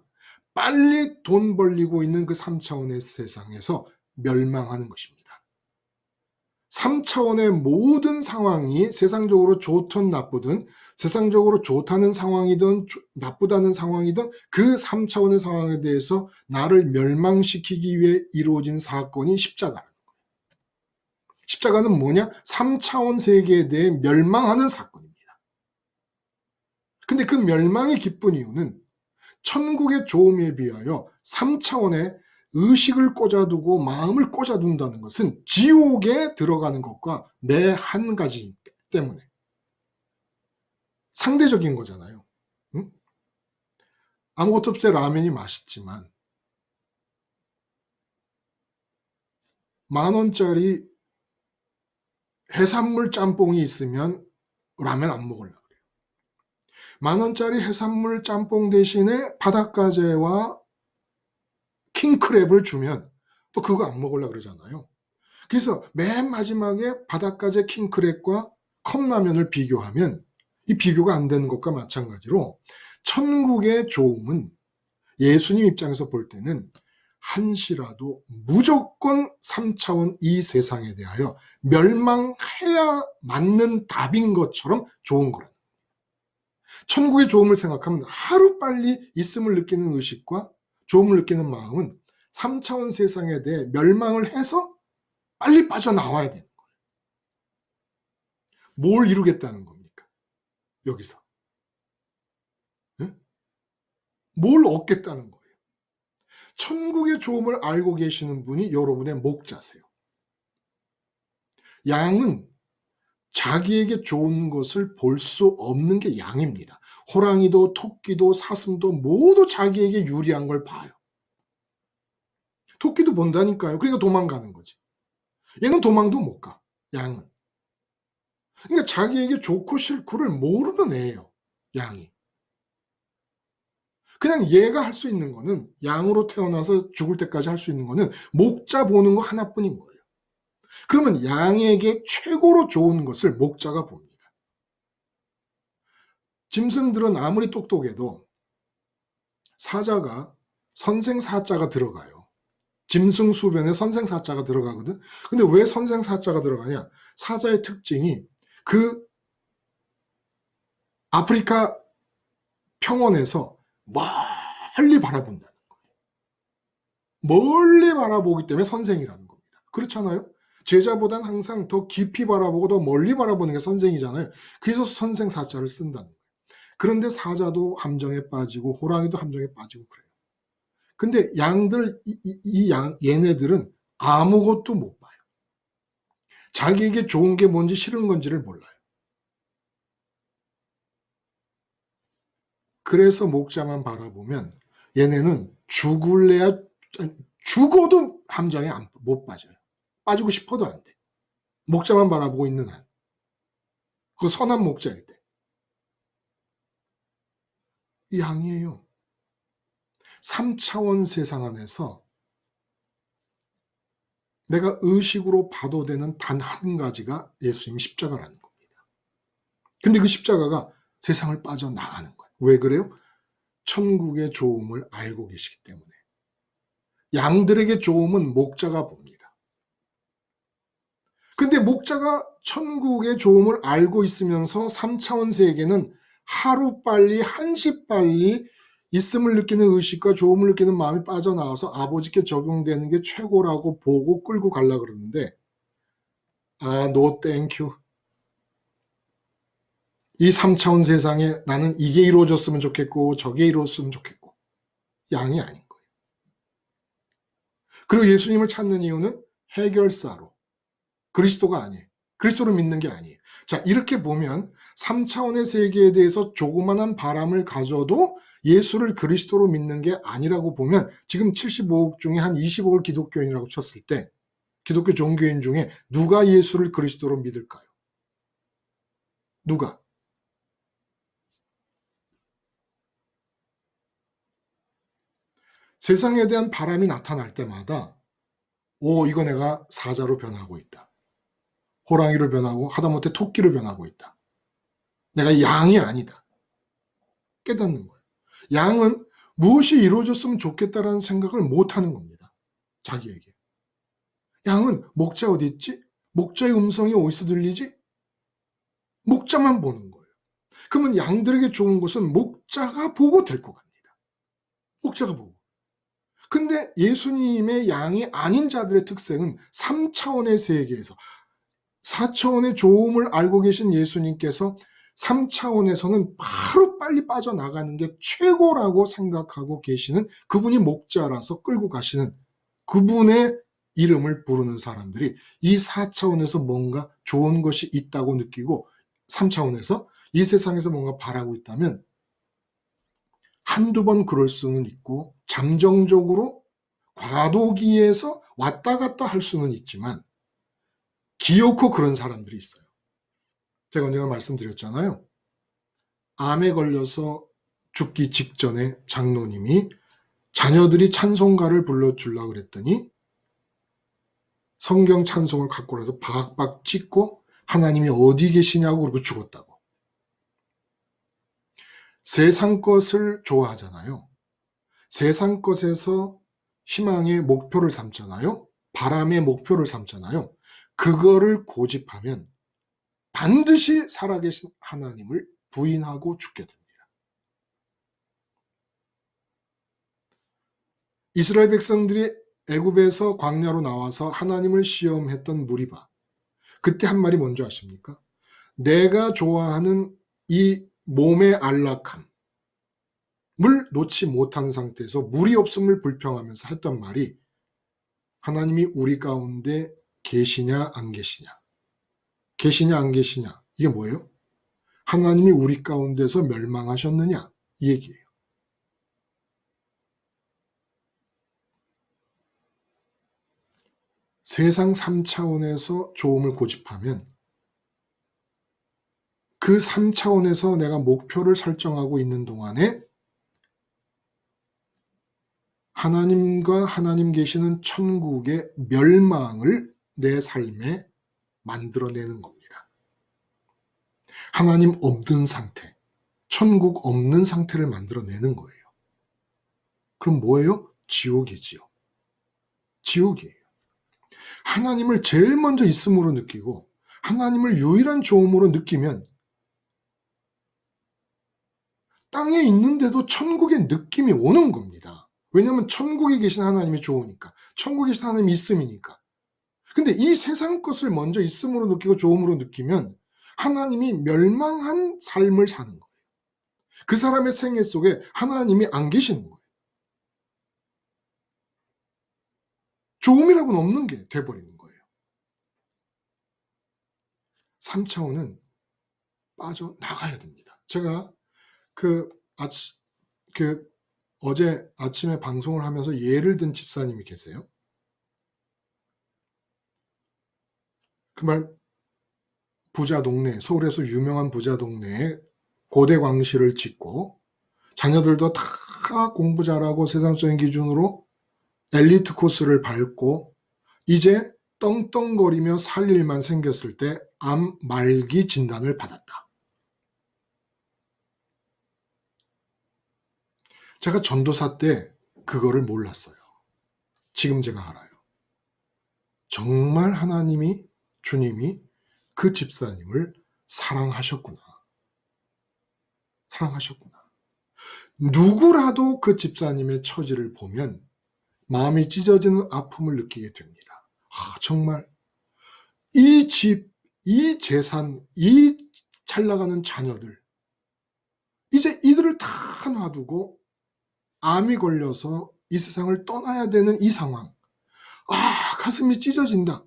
빨리 돈 벌리고 있는 그 3차원의 세상에서 멸망하는 것입니다. 3차원의 모든 상황이 세상적으로 좋든 나쁘든, 세상적으로 좋다는 상황이든 나쁘다는 상황이든 그 3차원의 상황에 대해서 나를 멸망시키기 위해 이루어진 사건이 십자가라는 거예요. 십자가는 뭐냐? 3차원 세계에 대해 멸망하는 사건입니다. 근데 그 멸망이 기쁜 이유는 천국의 좋음에 비하여 3차원의 의식을 꽂아두고 마음을 꽂아둔다는 것은 지옥에 들어가는 것과 매 한 가지 때문에 상대적인 거잖아요. 응? 아무것도 없을 때 라면이 맛있지만 10,000원짜리 해산물 짬뽕이 있으면 라면 안 먹으려고 그래요. 10,000원짜리 해산물 짬뽕 대신에 바닷가재와 킹크랩을 주면 또 그거 안 먹으려고 그러잖아요. 그래서 맨 마지막에 바닷가재 킹크랩과 컵라면을 비교하면 이 비교가 안 되는 것과 마찬가지로 천국의 조음은 예수님 입장에서 볼 때는 한시라도 무조건 3차원 이 세상에 대하여 멸망해야 맞는 답인 것처럼 좋은 거라. 천국의 조음을 생각하면 하루빨리 있음을 느끼는 의식과 조음을 느끼는 마음은 3차원 세상에 대해 멸망을 해서 빨리 빠져나와야 되는 거예요. 뭘 이루겠다는 겁니까? 여기서. 네? 뭘 얻겠다는 거예요. 천국의 조음을 알고 계시는 분이 여러분의 목자세요. 양은 자기에게 좋은 것을 볼 수 없는 게 양입니다. 호랑이도 토끼도 사슴도 모두 자기에게 유리한 걸 봐요. 토끼도 본다니까요. 그러니까 도망가는 거지. 얘는 도망도 못 가. 양은. 그러니까 자기에게 좋고 싫고를 모르는 애예요. 양이. 그냥 얘가 할 수 있는 거는 양으로 태어나서 죽을 때까지 할 수 있는 거는 목자 보는 거 하나뿐인 거예요. 그러면 양에게 최고로 좋은 것을 목자가 봅니다. 짐승들은 아무리 똑똑해도 사자가 선생사자가 들어가요. 짐승 수변에 선생사자가 들어가거든. 근데 왜 선생사자가 들어가냐? 사자의 특징이 그 아프리카 평원에서 멀리 바라본다는 거예요. 멀리 바라보기 때문에 선생이라는 겁니다. 그렇잖아요? 제자보단 항상 더 깊이 바라보고 더 멀리 바라보는 게 선생이잖아요. 그래서 선생사자를 쓴다는 거예요. 그런데 사자도 함정에 빠지고 호랑이도 함정에 빠지고 그래요. 근데 양들, 얘네들은 아무것도 못 봐요. 자기에게 좋은 게 뭔지 싫은 건지를 몰라요. 그래서 목자만 바라보면 얘네는 죽어도 함정에 못 빠져요. 빠지고 싶어도 안 돼. 목자만 바라보고 있는 한. 그 선한 목자일 때. 이 양이에요. 3차원 세상 안에서 내가 의식으로 봐도 되는 단 한 가지가 예수님 십자가라는 겁니다. 근데 그 십자가가 세상을 빠져나가는 거예요. 왜 그래요? 천국의 조음을 알고 계시기 때문에. 양들에게 조음은 목자가 봅니다. 근데 목자가 천국의 조음을 알고 있으면서 3차원 세계는 하루빨리 한시빨리 있음을 느끼는 의식과 조음을 느끼는 마음이 빠져나와서 아버지께 적용되는 게 최고라고 보고 끌고 가려고 그러는데 no thank you. 이 3차원 세상에 나는 이게 이루어졌으면 좋겠고 저게 이루어졌으면 좋겠고 양이 아닌 거예요. 그리고 예수님을 찾는 이유는 해결사로 그리스도가 아니에요. 그리스도를 믿는 게 아니에요. 자, 이렇게 보면 3차원의 세계에 대해서 조그만한 바람을 가져도 예수를 그리스도로 믿는 게 아니라고 보면 지금 75억 중에 한 20억을 기독교인이라고 쳤을 때 기독교 종교인 중에 누가 예수를 그리스도로 믿을까요? 누가? 세상에 대한 바람이 나타날 때마다 이거 내가 사자로 변하고 있다. 호랑이로 변하고 하다못해 토끼로 변하고 있다. 내가 양이 아니다. 깨닫는 거예요. 양은 무엇이 이루어졌으면 좋겠다라는 생각을 못하는 겁니다. 자기에게. 양은 목자 어디 있지? 목자의 음성이 어디서 들리지? 목자만 보는 거예요. 그러면 양들에게 좋은 것은 목자가 보고 될 것 같습니다. 목자가 보고. 근데 예수님의 양이 아닌 자들의 특성은 3차원의 세계에서 4차원의 조음을 알고 계신 예수님께서 3차원에서는 바로 빨리 빠져나가는 게 최고라고 생각하고 계시는 그분이 목자라서 끌고 가시는 그분의 이름을 부르는 사람들이 이 4차원에서 뭔가 좋은 것이 있다고 느끼고 3차원에서 이 세상에서 뭔가 바라고 있다면 한두 번 그럴 수는 있고 잠정적으로 과도기에서 왔다 갔다 할 수는 있지만 기어코 그런 사람들이 있어요. 제가 언젠가 말씀드렸잖아요. 암에 걸려서 죽기 직전에 장로님이 자녀들이 찬송가를 불러주려고 그랬더니 성경 찬송을 갖고 와서 박박 찍고 하나님이 어디 계시냐고 그러고 죽었다고. 세상 것을 좋아하잖아요. 세상 것에서 희망의 목표를 삼잖아요. 바람의 목표를 삼잖아요. 그거를 고집하면 반드시 살아계신 하나님을 부인하고 죽게 됩니다. 이스라엘 백성들이 애굽에서 광야로 나와서 하나님을 시험했던 무리바. 그때 한 말이 뭔지 아십니까? 내가 좋아하는 이 몸의 안락함을 놓지 못한 상태에서 물이 없음을 불평하면서 했던 말이 하나님이 우리 가운데 계시냐 안 계시냐. 계시냐 안 계시냐. 이게 뭐예요? 하나님이 우리 가운데서 멸망하셨느냐. 이 얘기예요. 세상 3차원에서 좋음을 고집하면 그 3차원에서 내가 목표를 설정하고 있는 동안에 하나님과 하나님 계시는 천국의 멸망을 내 삶에 만들어내는 겁니다. 하나님 없는 상태, 천국 없는 상태를 만들어내는 거예요. 그럼 뭐예요? 지옥이지요. 지옥이에요. 하나님을 제일 먼저 있음으로 느끼고 하나님을 유일한 좋음으로 느끼면 땅에 있는데도 천국의 느낌이 오는 겁니다. 왜냐하면 천국에 계신 하나님이 좋으니까. 천국에 계신 하나님이 있음이니까. 근데 이 세상 것을 먼저 있음으로 느끼고 좋음으로 느끼면 하나님이 멸망한 삶을 사는 거예요. 그 사람의 생애 속에 하나님이 안 계시는 거예요. 좋음이라고는 없는 게 돼버리는 거예요. 3차원은 빠져나가야 됩니다. 제가 어제 아침에 방송을 하면서 예를 든 집사님이 계세요. 정말 부자 동네, 서울에서 유명한 부자 동네에 고대 광실을 짓고 자녀들도 다 공부 잘하고 세상적인 기준으로 엘리트 코스를 밟고 이제 떵떵거리며 살 일만 생겼을 때 암 말기 진단을 받았다. 제가 전도사 때 그거를 몰랐어요. 지금 제가 알아요. 정말 하나님이, 주님이 그 집사님을 사랑하셨구나. 사랑하셨구나. 누구라도 그 집사님의 처지를 보면 마음이 찢어지는 아픔을 느끼게 됩니다. 정말 이 집, 이 재산, 이 잘 나가는 자녀들, 이제 이들을 다 놔두고 암이 걸려서 이 세상을 떠나야 되는 이 상황. 가슴이 찢어진다.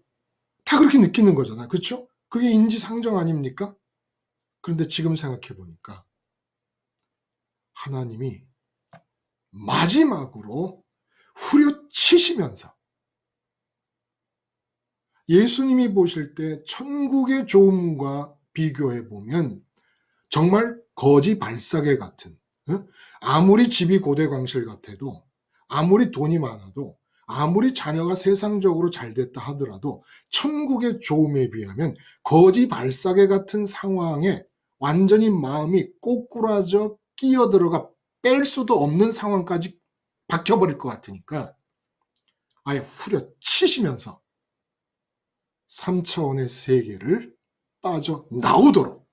다 그렇게 느끼는 거잖아요. 그렇죠? 그게 인지상정 아닙니까? 그런데 지금 생각해 보니까 하나님이 마지막으로 후려치시면서 예수님이 보실 때 천국의 좋음과 비교해 보면 정말 거지 발사계 같은, 아무리 집이 고대 광실 같아도, 아무리 돈이 많아도, 아무리 자녀가 세상적으로 잘 됐다 하더라도 천국의 좋음에 비하면 거지 발사계 같은 상황에 완전히 마음이 꼬꾸라져 끼어들어가 뺄 수도 없는 상황까지 박혀버릴 것 같으니까 아예 후려치시면서 3차원의 세계를 빠져나오도록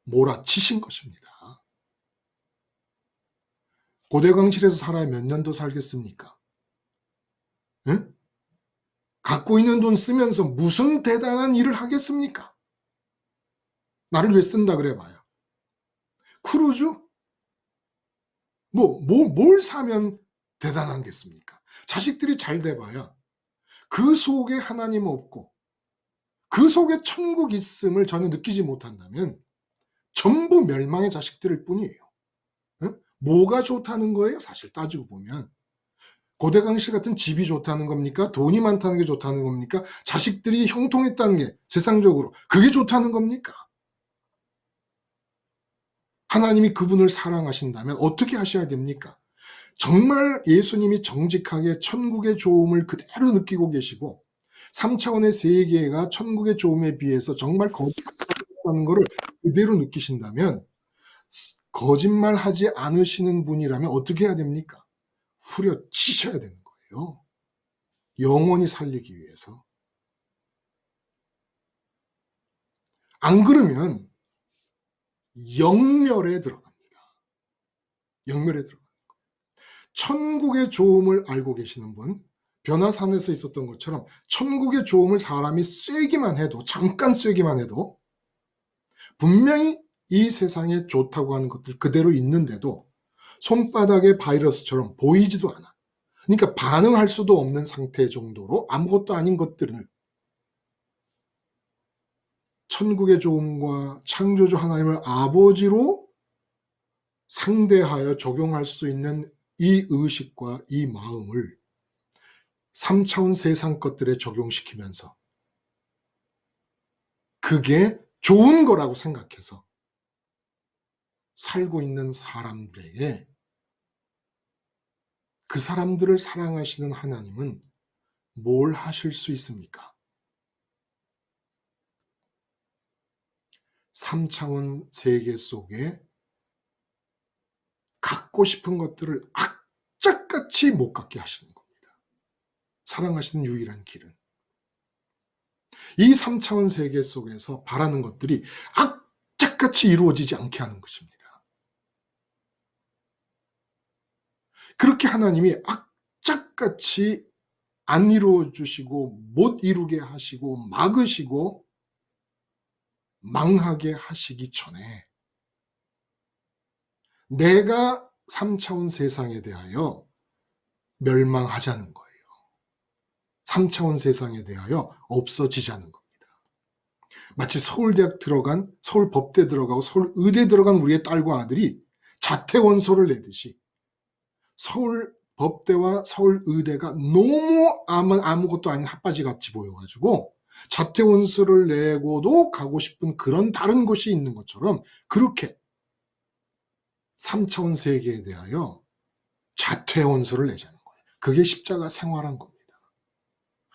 몰아치신 것입니다. 고대광실에서 살아야 몇 년도 살겠습니까? 응? 갖고 있는 돈 쓰면서 무슨 대단한 일을 하겠습니까? 나를 왜 쓴다 그래 봐요. 크루즈? 뭘 사면 대단하겠습니까? 자식들이 잘 돼봐야 그 속에 하나님 없고 그 속에 천국 있음을 전혀 느끼지 못한다면 전부 멸망의 자식들일 뿐이에요. 응? 뭐가 좋다는 거예요? 사실 따지고 보면 고대강시 같은 집이 좋다는 겁니까? 돈이 많다는 게 좋다는 겁니까? 자식들이 형통했다는 게 세상적으로 그게 좋다는 겁니까? 하나님이 그분을 사랑하신다면 어떻게 하셔야 됩니까? 정말 예수님이 정직하게 천국의 좋음을 그대로 느끼고 계시고 3차원의 세계가 천국의 좋음에 비해서 정말 거짓말하는 것을 그대로 느끼신다면 거짓말하지 않으시는 분이라면 어떻게 해야 됩니까? 후려치셔야 되는 거예요. 영원히 살리기 위해서. 안 그러면 영멸에 들어갑니다. 영멸에 들어갑니다. 천국의 좋음을 알고 계시는 분, 변화산에서 있었던 것처럼 천국의 좋음을 사람이 쐬기만 해도, 잠깐 쐬기만 해도 분명히 이 세상에 좋다고 하는 것들 그대로 있는데도 손바닥에 바이러스처럼 보이지도 않아. 그러니까 반응할 수도 없는 상태 정도로 아무것도 아닌 것들을 천국의 좋음과 창조주 하나님을 아버지로 상대하여 적용할 수 있는 이 의식과 이 마음을 3차원 세상 것들에 적용시키면서 그게 좋은 거라고 생각해서 살고 있는 사람들에게 그 사람들을 사랑하시는 하나님은 뭘 하실 수 있습니까? 3차원 세계 속에 갖고 싶은 것들을 악착같이 못 갖게 하시는 겁니다. 사랑하시는 유일한 길은. 이 3차원 세계 속에서 바라는 것들이 악착같이 이루어지지 않게 하는 것입니다. 그렇게 하나님이 악착같이 안 이루어 주시고 못 이루게 하시고 막으시고 망하게 하시기 전에 내가 3차원 세상에 대하여 멸망하자는 거예요. 3차원 세상에 대하여 없어지자는 겁니다. 마치 서울대학 들어간, 서울법대 들어가고 서울의대 들어간 우리의 딸과 아들이 자퇴원서를 내듯이 서울법대와 서울의대가 너무 아무것도 아닌 핫바지 같이 보여가지고 자퇴원서를 내고도 가고 싶은 그런 다른 곳이 있는 것처럼 그렇게 3차원 세계에 대하여 자퇴원서를 내자는 거예요. 그게 십자가 생활한 겁니다.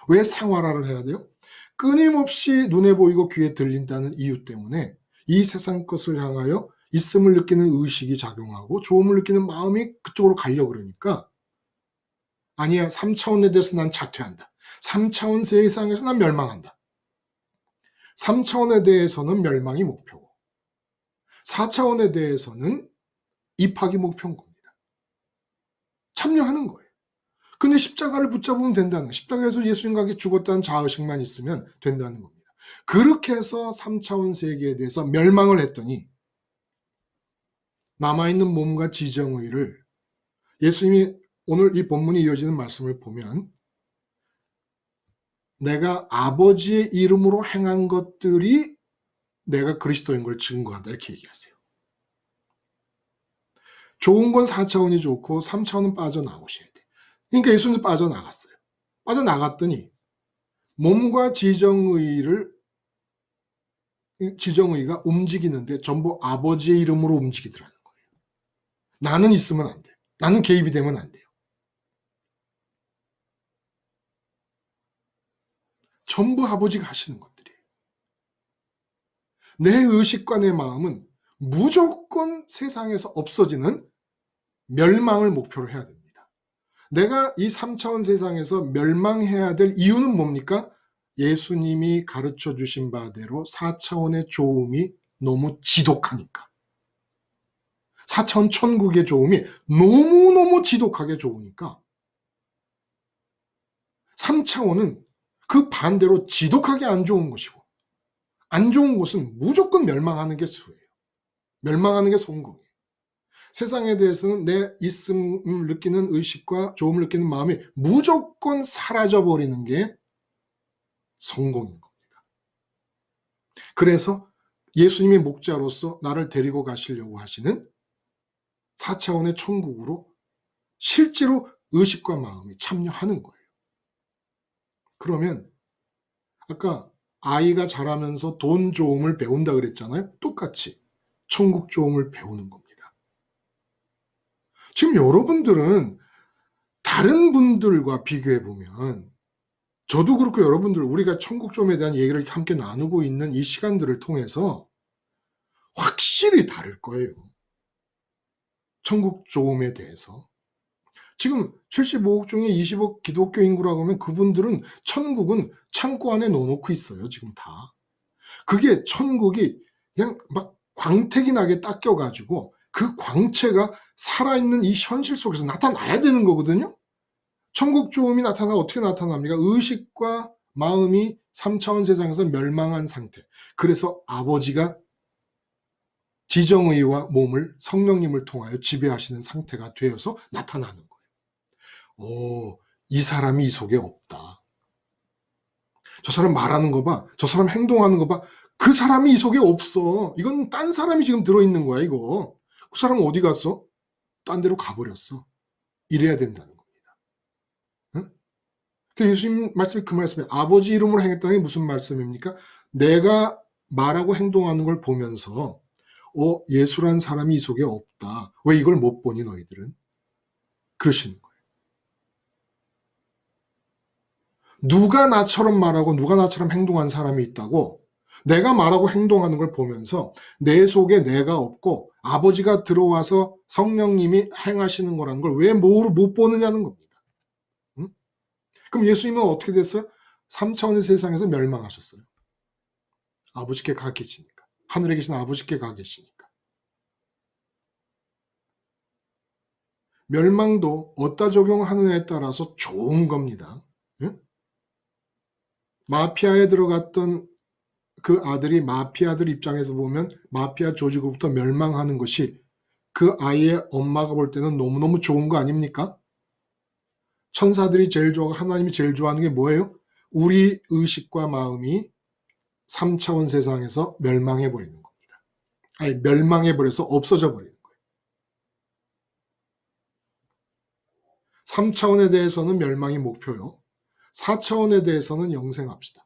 왜 생활화를 해야 돼요? 끊임없이 눈에 보이고 귀에 들린다는 이유 때문에 이 세상 것을 향하여 있음을 느끼는 의식이 작용하고 좋음을 느끼는 마음이 그쪽으로 가려고 그러니까 아니야, 3차원에 대해서 난 자퇴한다. 3차원 세상에서 난 멸망한다. 3차원에 대해서는 멸망이 목표고 4차원에 대해서는 입학이 목표인 겁니다. 참여하는 거예요. 근데 십자가를 붙잡으면 된다는 거예요. 십자가에서 예수님과 함께 죽었다는 자의식만 있으면 된다는 겁니다. 그렇게 해서 3차원 세계에 대해서 멸망을 했더니 남아있는 몸과 지정의를 예수님이 오늘 이 본문이 이어지는 말씀을 보면 내가 아버지의 이름으로 행한 것들이 내가 그리스도인 걸 증거한다 이렇게 얘기하세요. 좋은 건 4차원이 좋고 3차원은 빠져나오셔야 돼. 그러니까 예수님도 빠져나갔어요. 빠져나갔더니 몸과 지정의가 움직이는데 전부 아버지의 이름으로 움직이더라는 거예요. 나는 있으면 안 돼. 나는 개입이 되면 안 돼요. 전부 아버지가 하시는 것들이에요. 내 의식과 내 마음은 무조건 세상에서 없어지는 멸망을 목표로 해야 됩니다. 내가 이 3차원 세상에서 멸망해야 될 이유는 뭡니까? 예수님이 가르쳐 주신 바대로 4차원의 좋음이 너무 지독하니까. 4차원 천국의 좋음이 너무너무 지독하게 좋으니까 3차원은 그 반대로 지독하게 안 좋은 것이고 안 좋은 것은 무조건 멸망하는 게 수예요. 멸망하는 게 성공이에요. 세상에 대해서는 내 있음을 느끼는 의식과 좋음을 느끼는 마음이 무조건 사라져버리는 게 성공인 겁니다. 그래서 예수님의 목자로서 나를 데리고 가시려고 하시는 4차원의 천국으로 실제로 의식과 마음이 참여하는 거예요. 그러면 아까 아이가 자라면서 돈 조음을 배운다 그랬잖아요. 똑같이 천국 조음을 배우는 겁니다. 지금 여러분들은 다른 분들과 비교해 보면, 저도 그렇고 여러분들, 우리가 천국 조음에 대한 얘기를 함께 나누고 있는 이 시간들을 통해서 확실히 다를 거예요. 천국 조음에 대해서. 지금 75억 중에 20억 기독교 인구라고 하면 그분들은 천국은 창고 안에 넣어놓고 있어요. 지금 다. 그게 천국이 그냥 막 광택이 나게 닦여가지고 그 광채가 살아있는 이 현실 속에서 나타나야 되는 거거든요. 천국 조음이 어떻게 나타납니까? 의식과 마음이 3차원 세상에서 멸망한 상태. 그래서 아버지가 지정의와 몸을 성령님을 통하여 지배하시는 상태가 되어서 나타나는 거예요. 이 사람이 이 속에 없다. 저 사람 말하는 거 봐. 저 사람 행동하는 거 봐. 그 사람이 이 속에 없어. 이건 딴 사람이 지금 들어있는 거야, 이거. 그 사람은 어디 갔어? 딴 데로 가버렸어. 이래야 된다는 겁니다. 응? 예수님 말씀이 그 말씀이에요. 아버지 이름으로 행했다는 게 무슨 말씀입니까? 내가 말하고 행동하는 걸 보면서 예수란 사람이 이 속에 없다. 왜 이걸 못 보니 너희들은? 그러시는 거예요. 누가 나처럼 말하고 누가 나처럼 행동한 사람이 있다고? 내가 말하고 행동하는 걸 보면서 내 속에 내가 없고 아버지가 들어와서 성령님이 행하시는 거라는 걸 왜 못 보느냐는 겁니다. 응? 그럼 예수님은 어떻게 됐어요? 3차원의 세상에서 멸망하셨어요. 아버지께 가 계시니까. 하늘에 계신 아버지께 가 계시니까. 멸망도 어디다 적용하느냐에 따라서 좋은 겁니다. 응? 마피아에 들어갔던 그 아들이 마피아들 입장에서 보면 마피아 조직으로부터 멸망하는 것이 그 아이의 엄마가 볼 때는 너무너무 좋은 거 아닙니까? 천사들이 제일 좋아하고 하나님이 제일 좋아하는 게 뭐예요? 우리 의식과 마음이 3차원 세상에서 멸망해버리는 겁니다. 아니, 멸망해버려서 없어져 버리는 거예요. 3차원에 대해서는 멸망이 목표요. 4차원에 대해서는 영생합시다.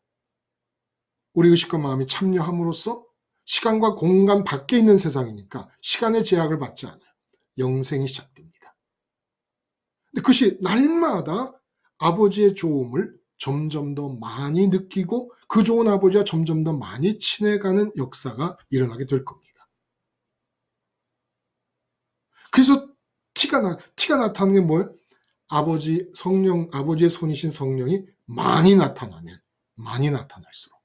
우리 의식과 마음이 참여함으로써 시간과 공간 밖에 있는 세상이니까 시간의 제약을 받지 않아요. 영생이 시작됩니다. 근데 그것이 날마다 아버지의 좋음을 점점 더 많이 느끼고 그 좋은 아버지와 점점 더 많이 친해가는 역사가 일어나게 될 겁니다. 그래서 티가 나타나는 게 뭐예요? 아버지의 손이신 성령이 많이 나타나면 많이 나타날수록.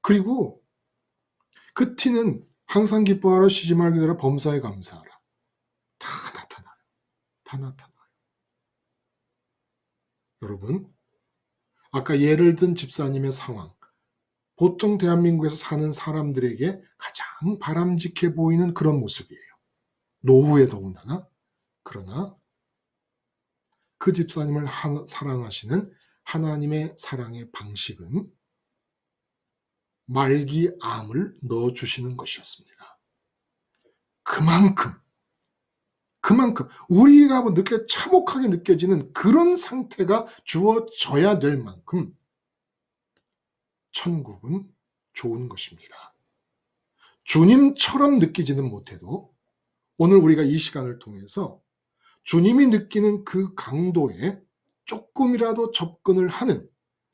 그리고 그 티는 항상 기뻐하라, 쉬지 말고 기다려, 범사에 감사하라. 다 나타나요. 다 나타나요. 여러분, 아까 예를 든 집사님의 상황, 보통 대한민국에서 사는 사람들에게 가장 바람직해 보이는 그런 모습이에요. 노후에 더군다나. 그러나 그 집사님을 사랑하시는 하나님의 사랑의 방식은 말기암을 넣어주시는 것이었습니다. 그만큼 우리가 참혹하게 느껴지는 그런 상태가 주어져야 될 만큼 천국은 좋은 것입니다. 주님처럼 느끼지는 못해도 오늘 우리가 이 시간을 통해서 주님이 느끼는 그 강도에 조금이라도 접근을 하는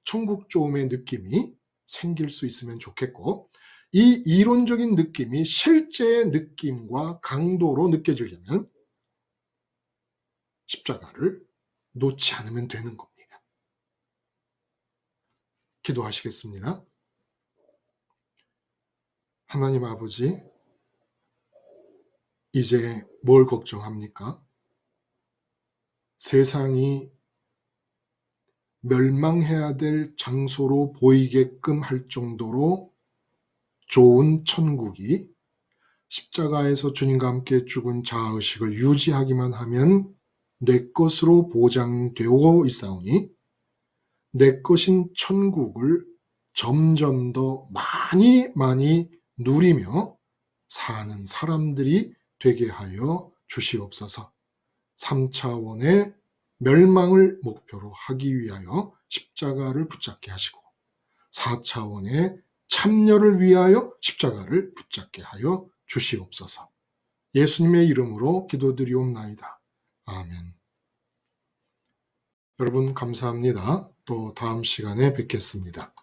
천국 조음의 느낌이 생길 수 있으면 좋겠고, 이 이론적인 느낌이 실제의 느낌과 강도로 느껴지려면 십자가를 놓지 않으면 되는 겁니다. 기도하시겠습니다. 하나님 아버지, 이제 뭘 걱정합니까? 세상이 멸망해야 될 장소로 보이게끔 할 정도로 좋은 천국이 십자가에서 주님과 함께 죽은 자아의식을 유지하기만 하면 내 것으로 보장되고 있사오니 내 것인 천국을 점점 더 많이 누리며 사는 사람들이 되게 하여 주시옵소서. 3차원의 멸망을 목표로 하기 위하여 십자가를 붙잡게 하시고 4차원의 참여를 위하여 십자가를 붙잡게 하여 주시옵소서. 예수님의 이름으로 기도드리옵나이다. 아멘. 여러분 감사합니다. 또 다음 시간에 뵙겠습니다.